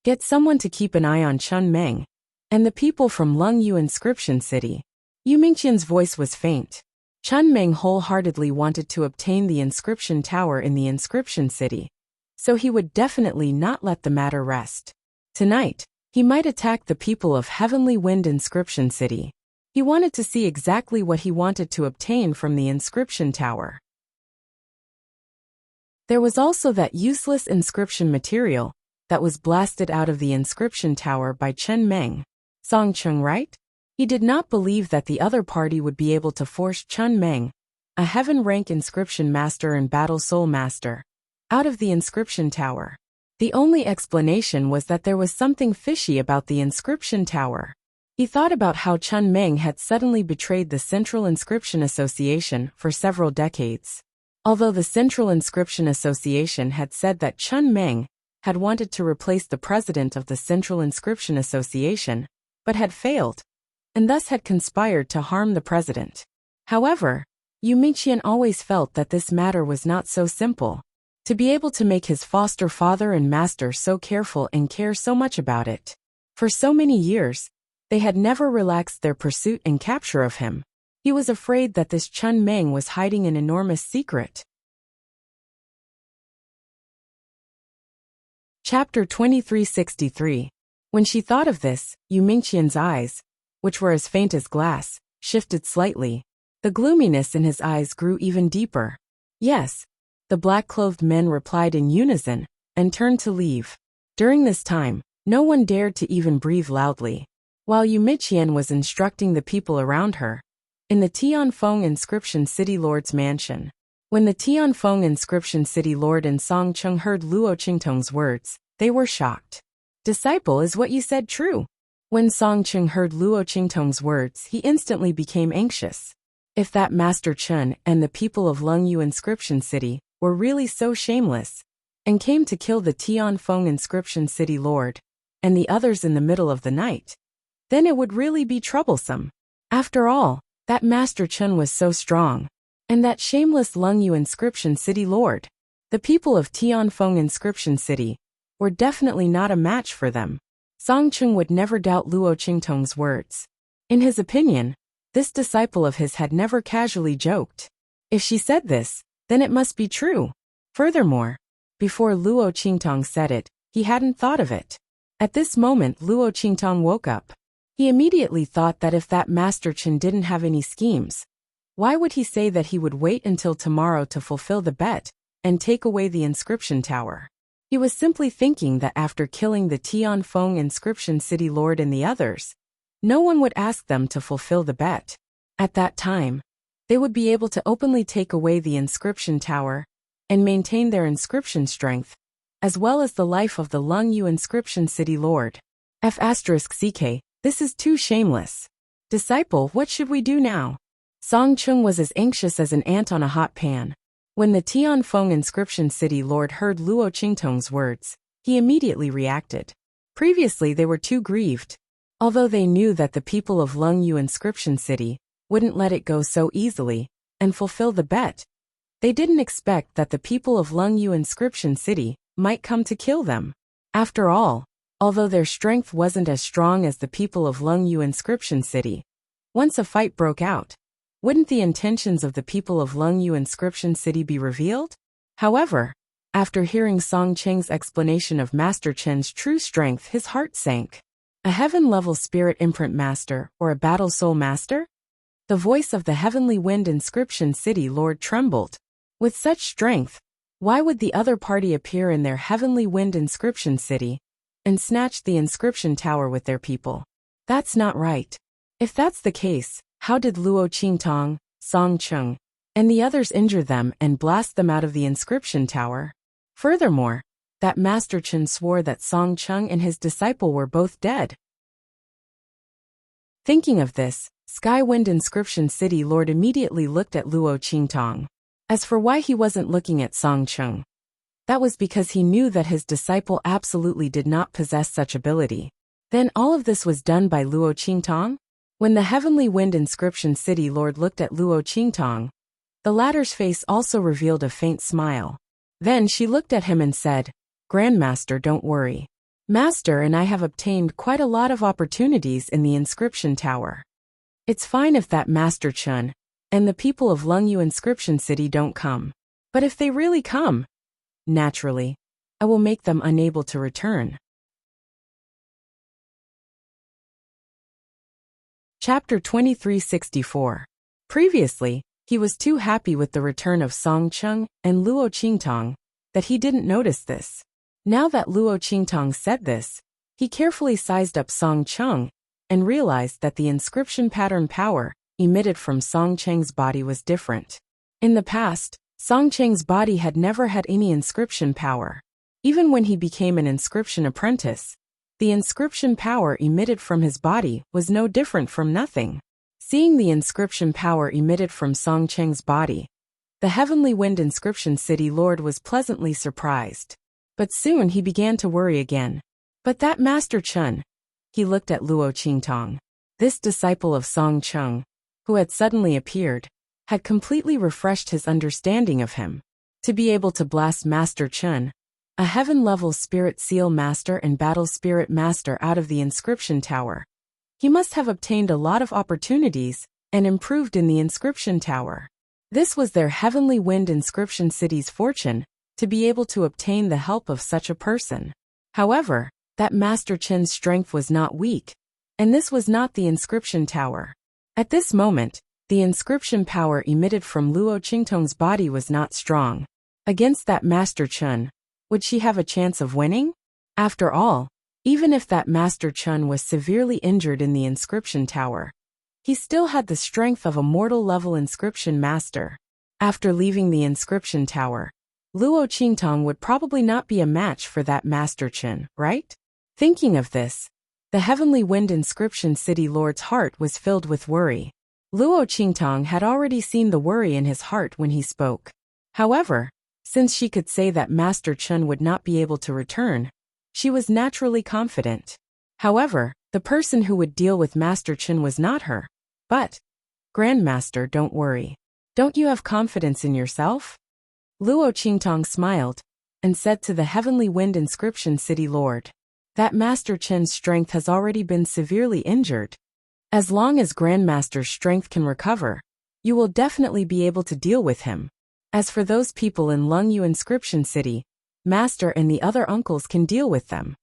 Get someone to keep an eye on Chen Meng and the people from Lungyu Inscription City. Yu Mingqian's voice was faint. Chen Meng wholeheartedly wanted to obtain the inscription tower in the Inscription City, so he would definitely not let the matter rest. Tonight, he might attack the people of Heavenly Wind Inscription City. He wanted to see exactly what he wanted to obtain from the inscription tower. There was also that useless inscription material that was blasted out of the inscription tower by Chen Meng. Song Cheng, right? He did not believe that the other party would be able to force Chen Meng, a heaven-rank inscription master and battle soul master, out of the inscription tower. The only explanation was that there was something fishy about the inscription tower. He thought about how Chen Meng had suddenly betrayed the Central Inscription Association for several decades. Although the Central Inscription Association had said that Chen Meng had wanted to replace the president of the Central Inscription Association, but had failed, and thus had conspired to harm the president. However, Yu Mingqian always felt that this matter was not so simple. To be able to make his foster father and master so careful and care so much about it. For so many years, they had never relaxed their pursuit and capture of him. He was afraid that this Chen Meng was hiding an enormous secret. Chapter 2363. When she thought of this, Yu Mingqian's eyes, which were as faint as glass, shifted slightly. The gloominess in his eyes grew even deeper. Yes, the black-clothed men replied in unison, and turned to leave. During this time, no one dared to even breathe loudly. While Yu Mingqian was instructing the people around her, in the Tianfeng Inscription City Lord's mansion. When the Tianfeng Inscription City Lord and Song Cheng heard Luo Qingtong's words, they were shocked. "Disciple, is what you said true?" When Song Cheng heard Luo Qingtong's words, he instantly became anxious. If that Master Chen and the people of Lungyu Inscription City were really so shameless, and came to kill the Tianfeng Inscription City Lord, and the others in the middle of the night, then it would really be troublesome. After all, that Master Chen was so strong, and that shameless Lungyu Inscription City Lord, the people of Tianfeng Inscription City, were definitely not a match for them. Song Cheng would never doubt Luo Qingtong's words. In his opinion, this disciple of his had never casually joked. If she said this, then it must be true. Furthermore, before Luo Qingtong said it, he hadn't thought of it. At this moment, Luo Qingtong woke up. He immediately thought that if that Master Chen didn't have any schemes, Why would he say that he would wait until tomorrow to fulfill the bet and take away the inscription tower? He was simply thinking that after killing the Tianfeng Inscription City Lord and the others, no one would ask them to fulfill the bet. At that time, they would be able to openly take away the inscription tower and maintain their inscription strength, as well as the life of the Lungyu Inscription City Lord. F***CK, this is too shameless. Disciple, what should we do now? Song Chung was as anxious as an ant on a hot pan. When the Tianfeng Inscription City Lord heard Luo Qingtong's words, he immediately reacted. Previously they were too grieved. Although they knew that the people of Lungyu Inscription City wouldn't let it go so easily and fulfill the bet, they didn't expect that the people of Lungyu Inscription City might come to kill them. After all, although their strength wasn't as strong as the people of Lungyu Inscription City, once a fight broke out, wouldn't the intentions of the people of Lungyu Inscription City be revealed? However, after hearing Song Cheng's explanation of Master Chen's true strength, his heart sank. A heaven-level spirit imprint master or a battle soul master? The voice of the Heavenly Wind Inscription City Lord trembled. With such strength, why would the other party appear in their Heavenly Wind Inscription City and snatch the inscription tower with their people? That's not right. If that's the case, how did Luo Qingtong, Song Chung, and the others injure them and blast them out of the inscription tower? Furthermore, that Master Chen swore that Song Chung and his disciple were both dead. Thinking of this, Skywind Inscription City Lord immediately looked at Luo Qingtong. As for why he wasn't looking at Song Chung, that was because he knew that his disciple absolutely did not possess such ability. Then all of this was done by Luo Qingtong? When the Heavenly Wind Inscription City Lord looked at Luo Qingtong, the latter's face also revealed a faint smile. Then she looked at him and said, "Grandmaster, don't worry. Master and I have obtained quite a lot of opportunities in the inscription tower. It's fine if that Master Chen and the people of Lungyu Inscription City don't come. But if they really come, naturally, I will make them unable to return." Chapter 2364. Previously, he was too happy with the return of Song Chung and Luo Qingtong that he didn't notice this. Now that Luo Qingtong said this, he carefully sized up Song Chung and realized that the inscription pattern power emitted from Song Cheng's body was different. In the past, Song Cheng's body had never had any inscription power. Even when he became an inscription apprentice, the inscription power emitted from his body was no different from nothing. Seeing the inscription power emitted from Song Cheng's body, the Heavenly Wind Inscription City Lord was pleasantly surprised. But soon he began to worry again. But that Master Chen, he looked at Luo Qingtong. This disciple of Song Chung, who had suddenly appeared, had completely refreshed his understanding of him. To be able to blast Master Chen, a heaven-level spirit seal master and battle spirit master out of the inscription tower, he must have obtained a lot of opportunities and improved in the inscription tower. This was their Heavenly Wind Inscription City's fortune, to be able to obtain the help of such a person. However, that Master Chen's strength was not weak, and this was not the inscription tower. At this moment, the inscription power emitted from Luo Qingtong's body was not strong. Against that Master Chen, would she have a chance of winning? After all, even if that Master Chen was severely injured in the inscription tower, he still had the strength of a mortal-level inscription master. After leaving the inscription tower, Luo Qingtong would probably not be a match for that Master Chen, right? Thinking of this, the Heavenly Wind Inscription City Lord's heart was filled with worry. Luo Qingtong had already seen the worry in his heart when he spoke. However, since she could say that Master Chen would not be able to return, she was naturally confident. However, the person who would deal with Master Chen was not her. But, Grandmaster, don't worry. Don't you have confidence in yourself? Luo Qingtong smiled and said to the Heavenly Wind Inscription City Lord, that Master Chen's strength has already been severely injured. As long as Grandmaster's strength can recover, you will definitely be able to deal with him. As for those people in Lungyu Inscription City, Master and the other uncles can deal with them.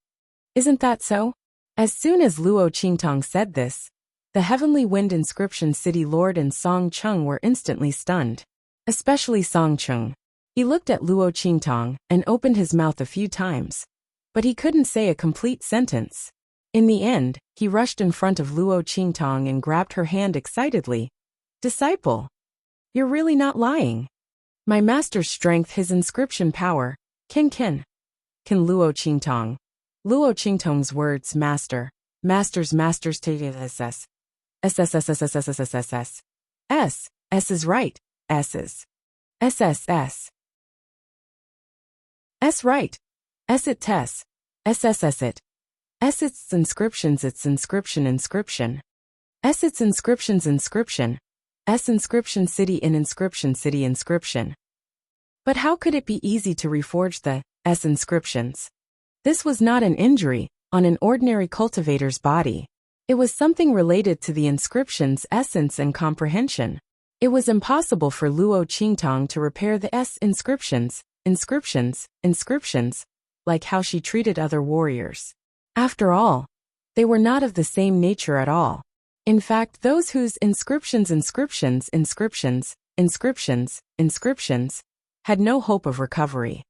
Isn't that so? As soon as Luo Qingtong said this, The Heavenly Wind Inscription City Lord and Song Chung were instantly stunned. Especially Song Chung. He looked at Luo Qingtong and opened his mouth a few times. But he couldn't say a complete sentence. In the end, he rushed in front of Luo Qingtong and grabbed her hand excitedly. Disciple. You're really not lying. My master's strength, his inscription power. Can Luo Qingtong. Luo Qingtong's words, master. Master's TSS. SSSSSSSSS. S is right. S's. SSS. S right. S it tess. SSS it. S its inscriptions its inscription. S its inscriptions inscription. S inscription city in inscription. But how could it be easy to reforge the S inscriptions? This was not an injury on an ordinary cultivator's body. It was something related to the inscription's essence and comprehension. It was impossible for Luo Qingtong to repair the S inscriptions, like how she treated other warriors. After all, they were not of the same nature at all. In fact, those whose inscriptions had no hope of recovery.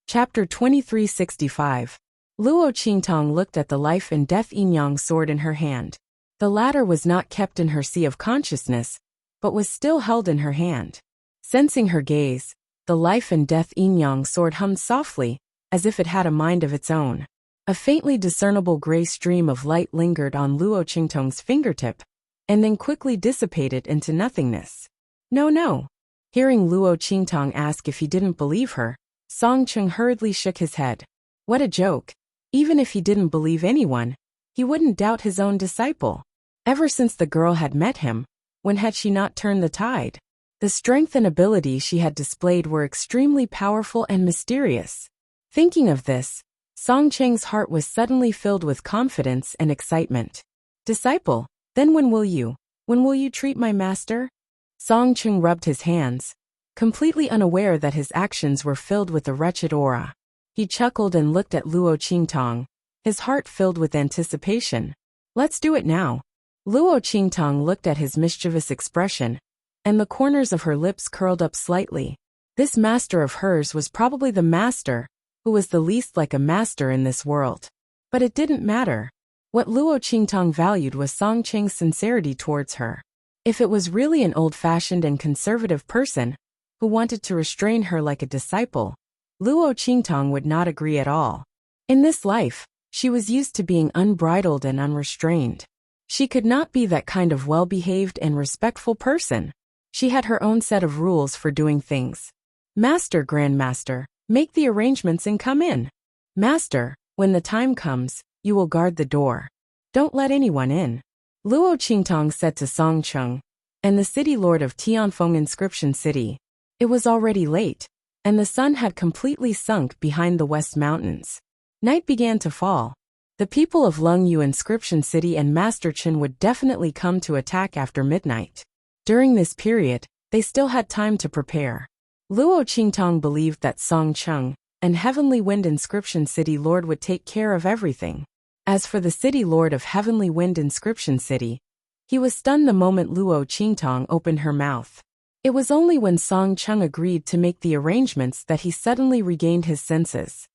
Chapter 2365. Luo Qingtong looked at the life and death yin-yang sword in her hand. The latter was not kept in her sea of consciousness, but was still held in her hand. Sensing her gaze, the life and death yin-yang sword hummed softly, as if it had a mind of its own. A faintly discernible gray stream of light lingered on Luo Qingtong's fingertip, and then quickly dissipated into nothingness. No. Hearing Luo Qingtong ask if he didn't believe her, Song Chung hurriedly shook his head. What a joke. Even if he didn't believe anyone, he wouldn't doubt his own disciple. Ever since the girl had met him, when had she not turned the tide? The strength and ability she had displayed were extremely powerful and mysterious. Thinking of this, Song Cheng's heart was suddenly filled with confidence and excitement. Disciple, then when will you treat my master? Song Chung rubbed his hands, completely unaware that his actions were filled with a wretched aura. He chuckled and looked at Luo Qingtong, his heart filled with anticipation. Let's do it now. Luo Qingtong looked at his mischievous expression, and the corners of her lips curled up slightly. This master of hers was probably the master, who was the least like a master in this world. But it didn't matter. What Luo Qingtong valued was Song Cheng's sincerity towards her. If it was really an old-fashioned and conservative person, who wanted to restrain her like a disciple, Luo Qingtong would not agree at all. In this life, she was used to being unbridled and unrestrained. She could not be that kind of well-behaved and respectful person. She had her own set of rules for doing things. Master, Grandmaster, make the arrangements and come in. Master, when the time comes, you will guard the door. Don't let anyone in. Luo Qingtong said to Song Chung, and the city lord of Tianfeng Inscription City. It was already late, and the sun had completely sunk behind the West Mountains. Night began to fall. The people of Lungyu Inscription City and Master Chen would definitely come to attack after midnight. During this period, they still had time to prepare. Luo Qingtong believed that Song Chung and Heavenly Wind Inscription City Lord would take care of everything. As for the City Lord of Heavenly Wind Inscription City, he was stunned the moment Luo Qingtong opened her mouth. It was only when Song Chung agreed to make the arrangements that he suddenly regained his senses.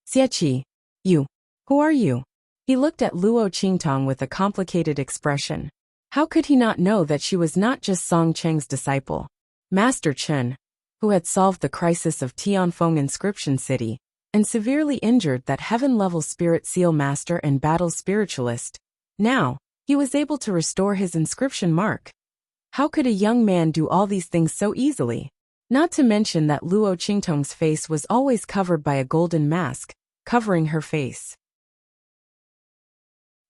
Xieqi, you. Who are you? He looked at Luo Qingtong with a complicated expression. How could he not know that she was not just Song Cheng's disciple? Master Chen, who had solved the crisis of Tianfeng Inscription City, and severely injured that heaven-level spirit seal master and battle spiritualist. Now, he was able to restore his inscription mark. How could a young man do all these things so easily? Not to mention that Luo Qingtong's face was always covered by a golden mask, covering her face.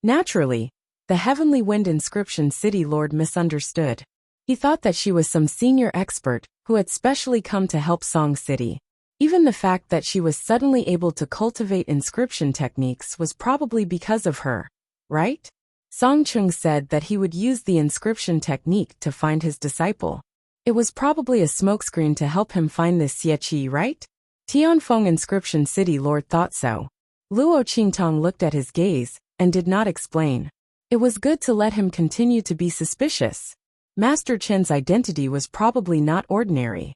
Naturally, the Heavenly Wind Inscription City Lord misunderstood. He thought that she was some senior expert who had specially come to help Song City. Even the fact that she was suddenly able to cultivate inscription techniques was probably because of her, right? Song Chung said that he would use the inscription technique to find his disciple. It was probably a smokescreen to help him find this Xieqi, right? Tianfeng Inscription City Lord thought so. Luo Qingtong looked at his gaze and did not explain. It was good to let him continue to be suspicious. Master Chen's identity was probably not ordinary.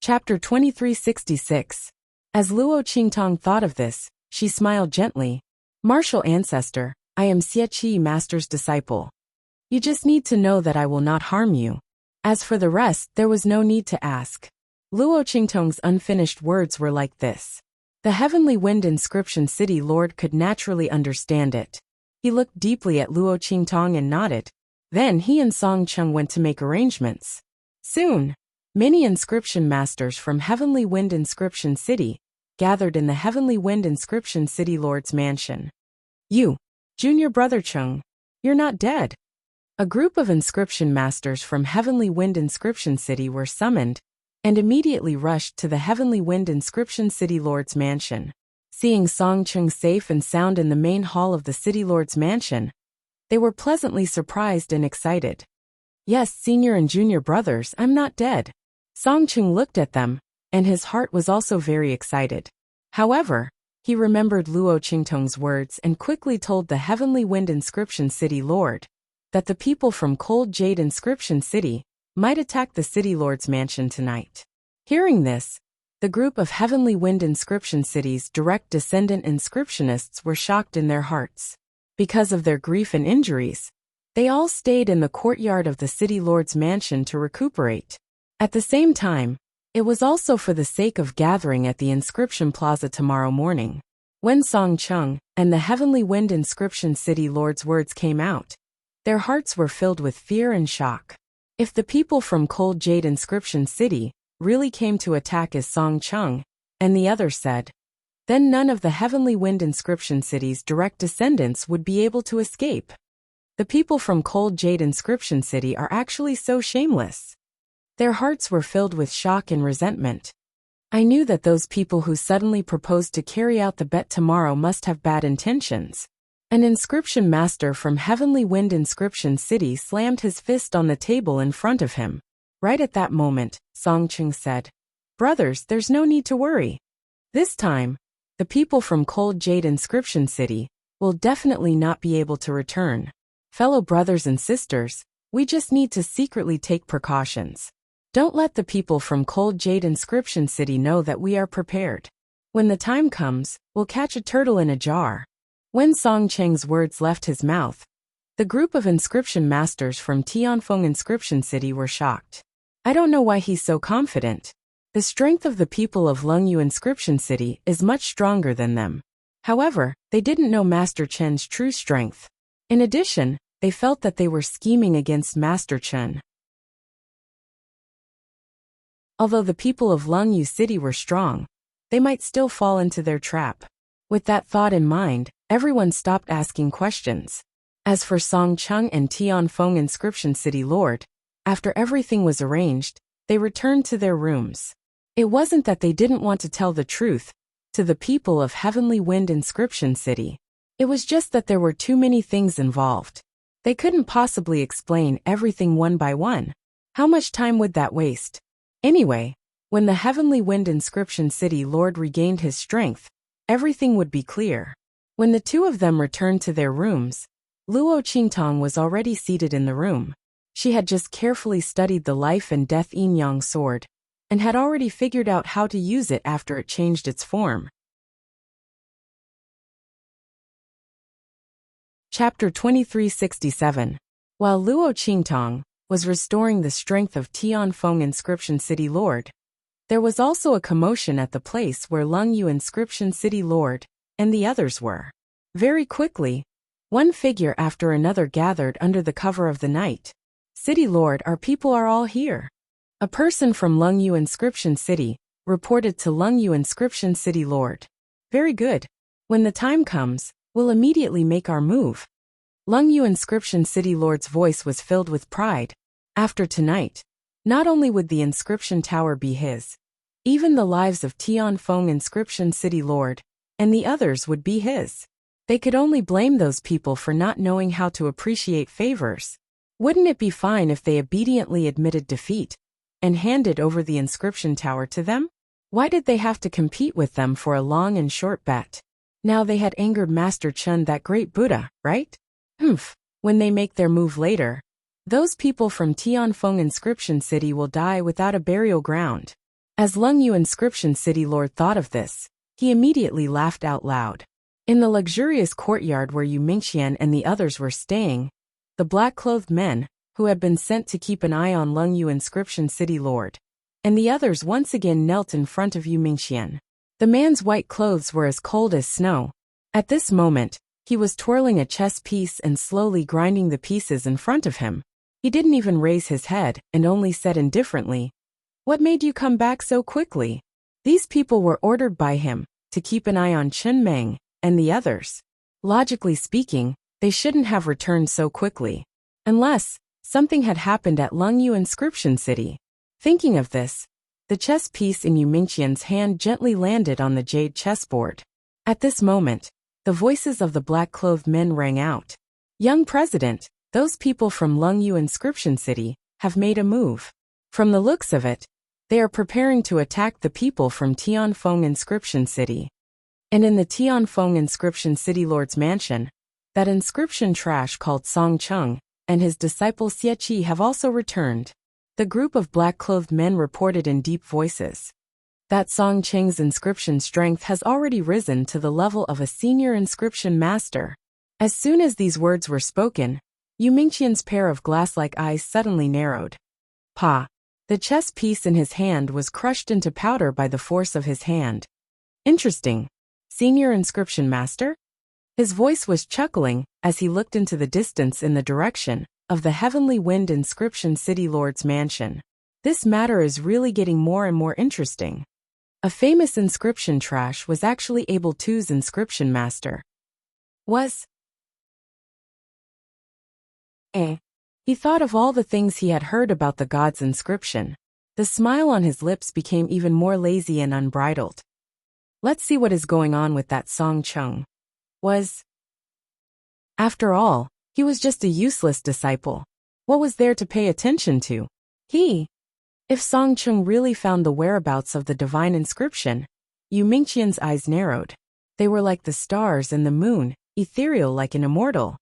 Chapter 2366. As Luo Qingtong thought of this, she smiled gently. Martial ancestor, I am Xie Qi Master's disciple. You just need to know that I will not harm you. As for the rest, there was no need to ask. Luo Qingtong's unfinished words were like this. The Heavenly Wind Inscription City Lord could naturally understand it. He looked deeply at Luo Qingtong and nodded. Then he and Song Cheng went to make arrangements. Soon, many inscription masters from Heavenly Wind Inscription City gathered in the Heavenly Wind Inscription City Lord's mansion. You, junior brother Cheng, you're not dead. A group of inscription masters from Heavenly Wind Inscription City were summoned and immediately rushed to the Heavenly Wind Inscription City Lord's mansion. Seeing Song Cheng safe and sound in the main hall of the City Lord's mansion, they were pleasantly surprised and excited. Yes, senior and junior brothers, I'm not dead. Song Cheng looked at them, and his heart was also very excited. However, he remembered Luo Qingtong's words and quickly told the Heavenly Wind Inscription City Lord that the people from Cold Jade Inscription City might attack the City Lord's mansion tonight. Hearing this, the group of Heavenly Wind Inscription City's direct descendant inscriptionists were shocked in their hearts. Because of their grief and injuries, they all stayed in the courtyard of the City Lord's mansion to recuperate. At the same time, it was also for the sake of gathering at the Inscription Plaza tomorrow morning. When Song Cheng and the Heavenly Wind Inscription City Lord's words came out, their hearts were filled with fear and shock. If the people from Cold Jade Inscription City really came to attack as Song Cheng and the others said, then none of the Heavenly Wind Inscription City's direct descendants would be able to escape. The people from Cold Jade Inscription City are actually so shameless. Their hearts were filled with shock and resentment. I knew that those people who suddenly proposed to carry out the bet tomorrow must have bad intentions. An inscription master from Heavenly Wind Inscription City slammed his fist on the table in front of him. Right at that moment, Song Cheng said, Brothers, there's no need to worry. This time, the people from Cold Jade Inscription City will definitely not be able to return. Fellow brothers and sisters, we just need to secretly take precautions. Don't let the people from Cold Jade Inscription City know that we are prepared. When the time comes, we'll catch a turtle in a jar. When Song Cheng's words left his mouth, the group of inscription masters from Tianfeng Inscription City were shocked. I don't know why he's so confident. The strength of the people of Lengyu Inscription City is much stronger than them. However, they didn't know Master Chen's true strength. In addition, they felt that they were scheming against Master Chen. Although the people of Lengyu City were strong, they might still fall into their trap. With that thought in mind, everyone stopped asking questions. As for Song Cheng and Tianfeng Inscription City Lord, after everything was arranged, they returned to their rooms. It wasn't that they didn't want to tell the truth to the people of Heavenly Wind Inscription City. It was just that there were too many things involved. They couldn't possibly explain everything one by one. How much time would that waste? Anyway, when the Heavenly Wind Inscription City Lord regained his strength, everything would be clear. When the two of them returned to their rooms, Luo Qingtong was already seated in the room. She had just carefully studied the life and death yin-yang sword, and had already figured out how to use it after it changed its form. Chapter 2367. While Luo Qingtong was restoring the strength of Tianfeng Inscription City Lord, there was also a commotion at the place where Lengyu Inscription City Lord and the others were. Very quickly, one figure after another gathered under the cover of the night. City Lord, our people are all here. A person from Lengyu Inscription City reported to Lengyu Inscription City Lord. Very good. When the time comes, we'll immediately make our move. Lengyu Inscription City Lord's voice was filled with pride. After tonight, not only would the inscription tower be his, even the lives of Tianfeng Inscription City Lord and the others would be his. They could only blame those people for not knowing how to appreciate favors. Wouldn't it be fine if they obediently admitted defeat and handed over the inscription tower to them? Why did they have to compete with them for a long and short bet? Now they had angered Master Chun, that great Buddha, right? When they make their move later, those people from Tianfeng Inscription City will die without a burial ground. As Lung Yu Inscription City Lord thought of this, he immediately laughed out loud. In the luxurious courtyard where Yu Mingqian and the others were staying, the black-clothed men, who had been sent to keep an eye on Lung Yu Inscription City Lord, and the others once again knelt in front of Yu Mingqian. The man's white clothes were as cold as snow. At this moment, he was twirling a chess piece and slowly grinding the pieces in front of him. He didn't even raise his head and only said indifferently, "What made you come back so quickly?" These people were ordered by him to keep an eye on Chen Meng and the others. Logically speaking, they shouldn't have returned so quickly, unless something had happened at Lung Yu Inscription City. Thinking of this, the chess piece in Yu Mingqian's hand gently landed on the jade chessboard. At this moment, the voices of the black-clothed men rang out. "Young President, those people from Lung Yu Inscription City have made a move. From the looks of it, they are preparing to attack the people from Tianfeng Inscription City." And in the Tianfeng Inscription City Lord's mansion, that inscription trash called Song Chung and his disciple Xie Qi have also returned. The group of black-clothed men reported in deep voices that Song Cheng's inscription strength has already risen to the level of a senior inscription master. As soon as these words were spoken, Yu Mingqian's pair of glass-like eyes suddenly narrowed. Pa! The chess piece in his hand was crushed into powder by the force of his hand. Interesting. Senior inscription master? His voice was chuckling as he looked into the distance in the direction of the Heavenly Wind Inscription City Lord's mansion. This matter is really getting more and more interesting. A famous inscription trash was actually able to's inscription master. He thought of all the things he had heard about the god's inscription. The smile on his lips became even more lazy and unbridled. Let's see what is going on with that Song Chung. After all, he was just a useless disciple. What was there to pay attention to? If Song Chung really found the whereabouts of the divine inscription, Yu Mingqian's eyes narrowed. They were like the stars and the moon, ethereal like an immortal.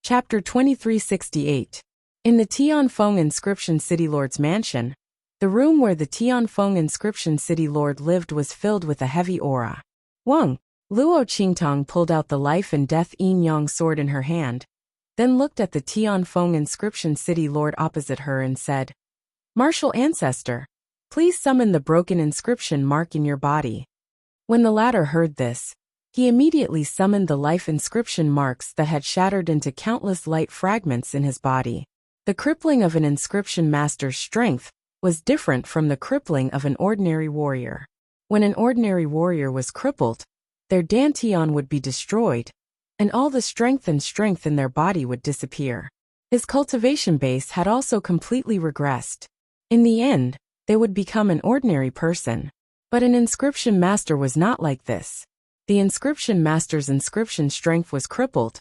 Chapter 2368. In the Tianfeng Inscription City Lord's mansion, the room where the Tianfeng Inscription City Lord lived was filled with a heavy aura. Luo Qingtang pulled out the life and death yin-yang sword in her hand, then looked at the Tianfeng Inscription City Lord opposite her and said, "Martial Ancestor, please summon the broken inscription mark in your body." When the latter heard this, he immediately summoned the life inscription marks that had shattered into countless light fragments in his body. The crippling of an inscription master's strength was different from the crippling of an ordinary warrior. When an ordinary warrior was crippled, their dantian would be destroyed, and all the strength in their body would disappear. His cultivation base had also completely regressed. In the end, they would become an ordinary person. But an inscription master was not like this. The inscription master's inscription strength was crippled,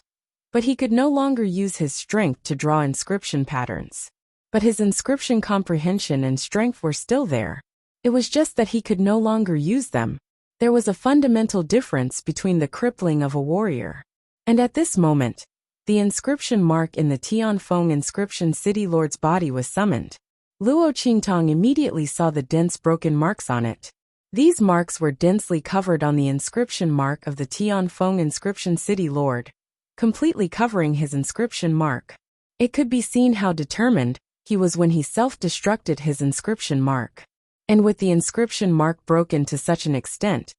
but he could no longer use his strength to draw inscription patterns. But his inscription comprehension and strength were still there. It was just that he could no longer use them. There was a fundamental difference between the crippling of a warrior. And at this moment, the inscription mark in the Tianfeng Inscription City Lord's body was summoned. Luo Qingtang immediately saw the dense broken marks on it. These marks were densely covered on the inscription mark of the Tianfeng Inscription City Lord, completely covering his inscription mark. It could be seen how determined he was when he self-destructed his inscription mark. And with the inscription mark broken to such an extent,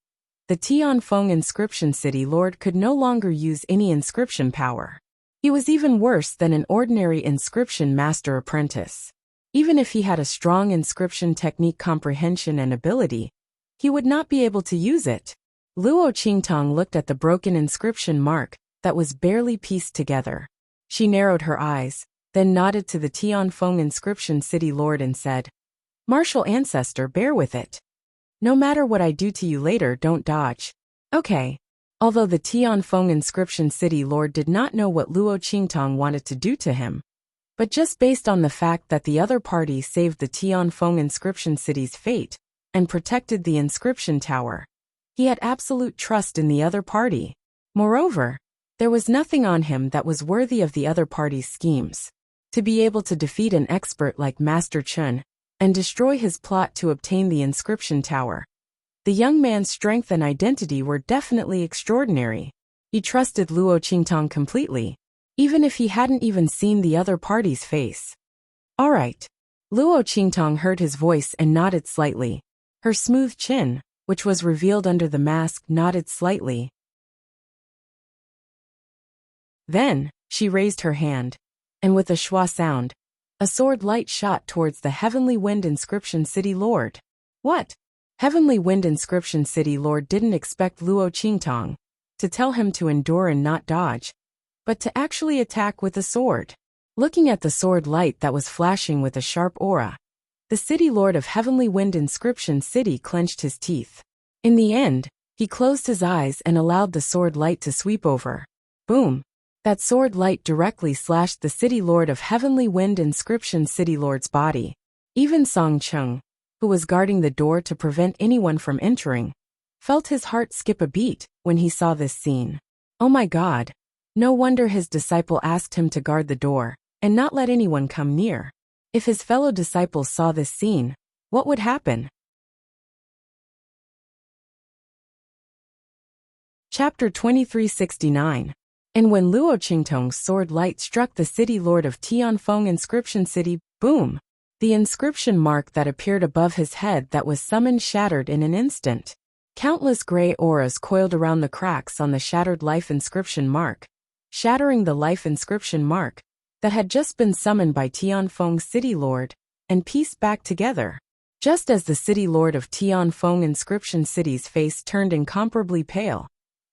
the Tianfeng Inscription City Lord could no longer use any inscription power. He was even worse than an ordinary inscription master apprentice. Even if he had a strong inscription technique comprehension and ability, he would not be able to use it. Luo Qingtang looked at the broken inscription mark that was barely pieced together. She narrowed her eyes, then nodded to the Tianfeng Inscription City Lord and said, "Martial Ancestor, bear with it. No matter what I do to you later, don't dodge." Okay. Although the Tianfeng Inscription City Lord did not know what Luo Qingtang wanted to do to him, But just based on the fact that the other party saved the Tianfeng inscription city's fate and protected the inscription tower, he had absolute trust in the other party. Moreover, there was nothing on him that was worthy of the other party's schemes. To be able to defeat an expert like Master Chun and destroy his plot to obtain the inscription tower, the young man's strength and identity were definitely extraordinary. He trusted Luo Qingtang completely, even if he hadn't even seen the other party's face. All right. Luo Qingtang heard his voice and nodded slightly. Her smooth chin, which was revealed under the mask, nodded slightly. Then, she raised her hand, and with a schwa sound, a sword light shot towards the Heavenly Wind Inscription City Lord. What? Heavenly Wind Inscription City Lord didn't expect Luo Qingtang to tell him to endure and not dodge, but to actually attack with a sword. Looking at the sword light that was flashing with a sharp aura, the City Lord of Heavenly Wind Inscription City clenched his teeth. In the end, he closed his eyes and allowed the sword light to sweep over. Boom! That sword light directly slashed the City Lord of Heavenly Wind Inscription City Lord's body. Even Song Cheng, who was guarding the door to prevent anyone from entering, felt his heart skip a beat when he saw this scene. Oh my God! No wonder his disciple asked him to guard the door and not let anyone come near. If his fellow disciples saw this scene, what would happen? Chapter 2369. And when Luo Qingtang's sword light struck the City Lord of Tianfeng Inscription City, boom! The inscription mark that appeared above his head that was summoned shattered in an instant. Countless gray auras coiled around the cracks on the shattered life inscription mark, shattering the life inscription mark that had just been summoned by Tianfeng's City Lord, and pieced back together. Just as the City Lord of Tianfeng Inscription City's face turned incomparably pale,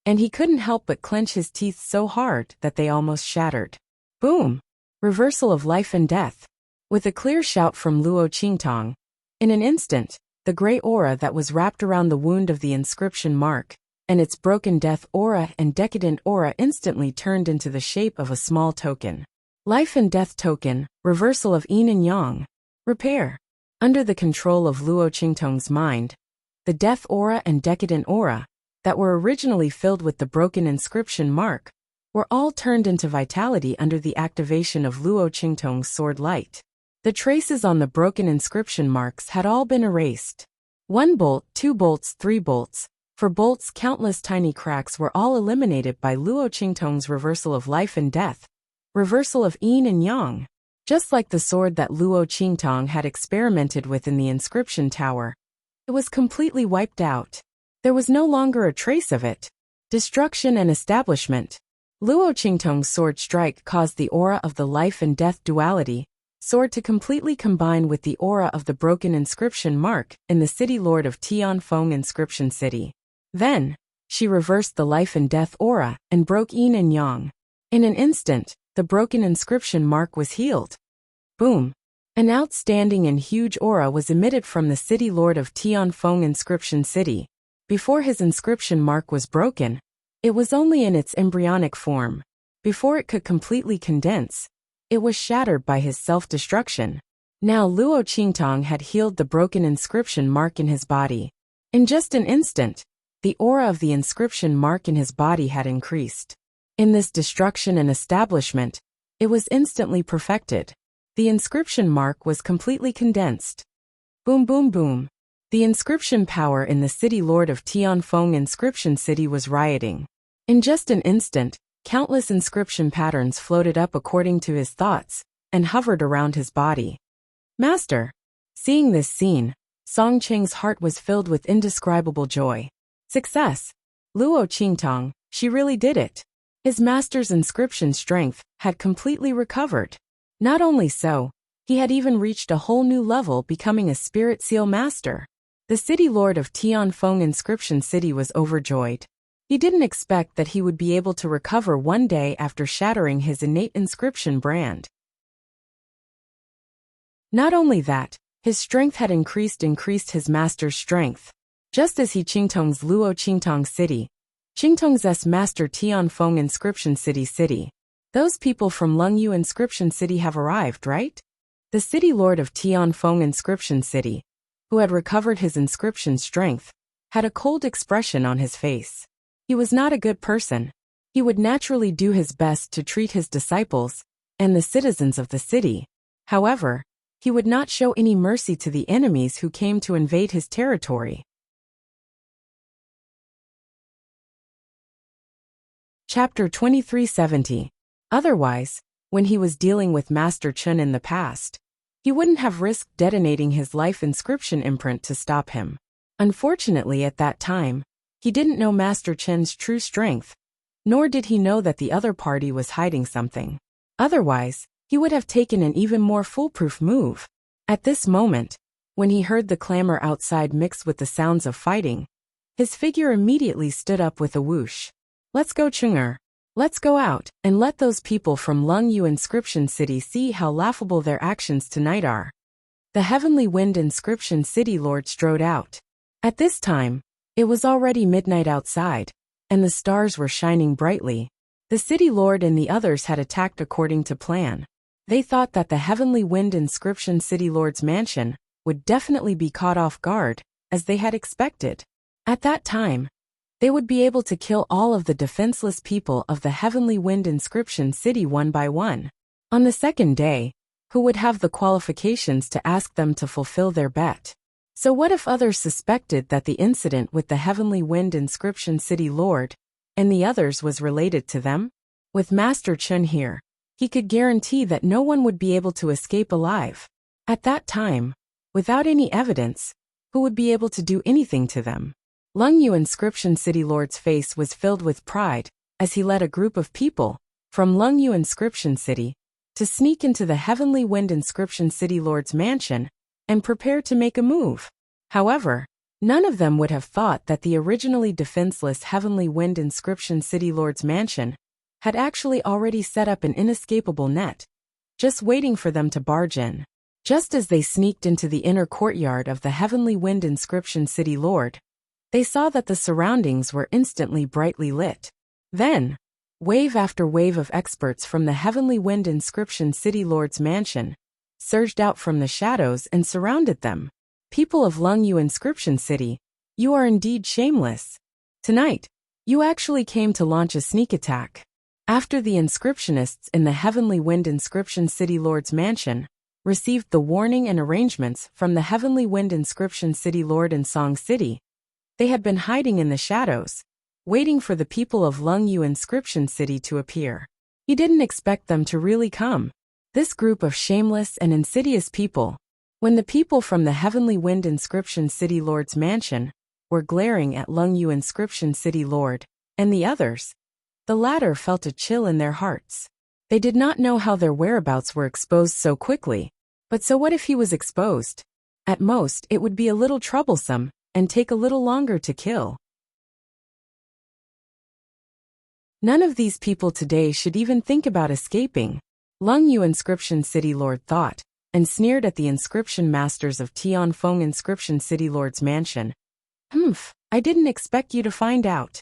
and he couldn't help but clench his teeth so hard that they almost shattered. Boom! Reversal of life and death. With a clear shout from Luo Qingtang, in an instant, the gray aura that was wrapped around the wound of the inscription mark, and its broken death aura and decadent aura instantly turned into the shape of a small token. Life and death token, reversal of yin and yang. Repair. Under the control of Luo Qingtang's mind, the death aura and decadent aura, that were originally filled with the broken inscription mark, were all turned into vitality under the activation of Luo Qingtang's sword light. The traces on the broken inscription marks had all been erased. 1 bolt, 2 bolts, 3 bolts. For bolts, countless tiny cracks were all eliminated by Luo Qingtang's reversal of life and death, reversal of yin and yang. Just like the sword that Luo Qingtang had experimented with in the inscription tower, it was completely wiped out. There was no longer a trace of it. Destruction and establishment. Luo Qingtang's sword strike caused the aura of the life and death duality sword to completely combine with the aura of the broken inscription mark in the City Lord of Tianfeng Inscription City. Then, she reversed the life and death aura and broke yin and yang. In an instant, the broken inscription mark was healed. Boom! An outstanding and huge aura was emitted from the City Lord of Tianfeng Inscription City. Before his inscription mark was broken, it was only in its embryonic form. Before it could completely condense, it was shattered by his self-destruction. Now Luo Qingtang had healed the broken inscription mark in his body. In just an instant, the aura of the inscription mark in his body had increased. In this destruction and establishment, it was instantly perfected. The inscription mark was completely condensed. Boom boom boom. The inscription power in the City Lord of Tianfeng Inscription City was rioting. In just an instant, countless inscription patterns floated up according to his thoughts, and hovered around his body. Master! Seeing this scene, Song Cheng's heart was filled with indescribable joy. Success! Luo Qingtang, she really did it. His master's inscription strength had completely recovered. Not only so, he had even reached a whole new level, becoming a spirit seal master. The City Lord of Tianfeng Inscription City was overjoyed. He didn't expect that he would be able to recover one day after shattering his innate inscription brand. Not only that, his strength had increased his master's strength. Just as he Qingtong's Luo Qingtang City, Qingtong's master Tianfeng Inscription City. Those people from Lungyu Inscription City have arrived, right? The city lord of Tianfeng Inscription City, who had recovered his inscription strength, had a cold expression on his face. He was not a good person. He would naturally do his best to treat his disciples and the citizens of the city. However, he would not show any mercy to the enemies who came to invade his territory. Chapter 2370. Otherwise, when he was dealing with Master Chun in the past, he wouldn't have risked detonating his life inscription imprint to stop him. Unfortunately, at that time, he didn't know Master Chen's true strength, nor did he know that the other party was hiding something. Otherwise, he would have taken an even more foolproof move. At this moment, when he heard the clamor outside mixed with the sounds of fighting, his figure immediately stood up with a whoosh. Let's go, Chung'er. Let's go out and let those people from Lungyu Inscription City see how laughable their actions tonight are. The Heavenly Wind Inscription City Lord strode out. At this time, it was already midnight outside, and the stars were shining brightly. The City Lord and the others had attacked according to plan. They thought that the Heavenly Wind Inscription City Lord's mansion would definitely be caught off guard, as they had expected. At that time, they would be able to kill all of the defenseless people of the Heavenly Wind Inscription City one by one. On the second day, who would have the qualifications to ask them to fulfill their bet? So what if others suspected that the incident with the Heavenly Wind Inscription City Lord and the others was related to them? With Master Chun here, he could guarantee that no one would be able to escape alive. At that time, without any evidence, who would be able to do anything to them? Lungyu Inscription City Lord's face was filled with pride as he led a group of people from Lungyu Inscription City to sneak into the Heavenly Wind Inscription City Lord's mansion and prepare to make a move. However, none of them would have thought that the originally defenseless Heavenly Wind Inscription City Lord's mansion had actually already set up an inescapable net, just waiting for them to barge in. Just as they sneaked into the inner courtyard of the Heavenly Wind Inscription City Lord, they saw that the surroundings were instantly brightly lit. Then, wave after wave of experts from the Heavenly Wind Inscription City Lord's mansion surged out from the shadows and surrounded them. People of Lungyu Inscription City, you are indeed shameless. Tonight, you actually came to launch a sneak attack. After the inscriptionists in the Heavenly Wind Inscription City Lord's mansion received the warning and arrangements from the Heavenly Wind Inscription City Lord in Song City, they had been hiding in the shadows, waiting for the people of Lungyu Inscription City to appear. He didn't expect them to really come. This group of shameless and insidious people, when the people from the Heavenly Wind Inscription City Lord's mansion were glaring at Lungyu Inscription City Lord and the others, the latter felt a chill in their hearts. They did not know how their whereabouts were exposed so quickly, but so what if he was exposed? At most, it would be a little troublesome and take a little longer to kill. None of these people today should even think about escaping, Lungyu Inscription City Lord thought, and sneered at the inscription masters of Tianfeng Inscription City Lord's mansion. I didn't expect you to find out.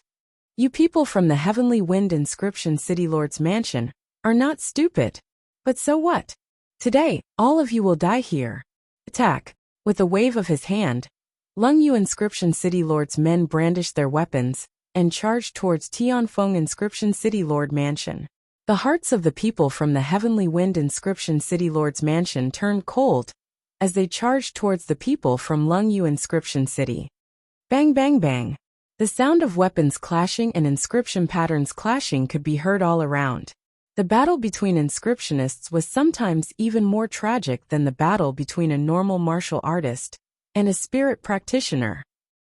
You people from the Heavenly Wind Inscription City Lord's mansion are not stupid. But so what? Today, all of you will die here. Attack. With a wave of his hand, Lungyu Inscription City Lord's men brandished their weapons and charged towards Tianfeng Inscription City Lord mansion. The hearts of the people from the Heavenly Wind Inscription City Lord's mansion turned cold as they charged towards the people from Lungyu Inscription City. Bang bang bang. The sound of weapons clashing and inscription patterns clashing could be heard all around. The battle between inscriptionists was sometimes even more tragic than the battle between a normal martial artist and a spirit practitioner.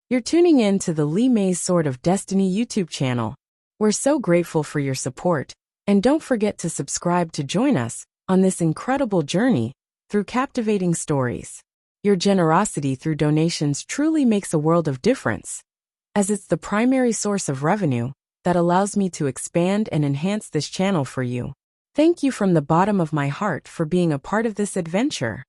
You're tuning in to the Li Mei's Sword of Destiny YouTube channel. We're so grateful for your support, and don't forget to subscribe to join us on this incredible journey through captivating stories. Your generosity through donations truly makes a world of difference, as it's the primary source of revenue that allows me to expand and enhance this channel for you. Thank you from the bottom of my heart for being a part of this adventure.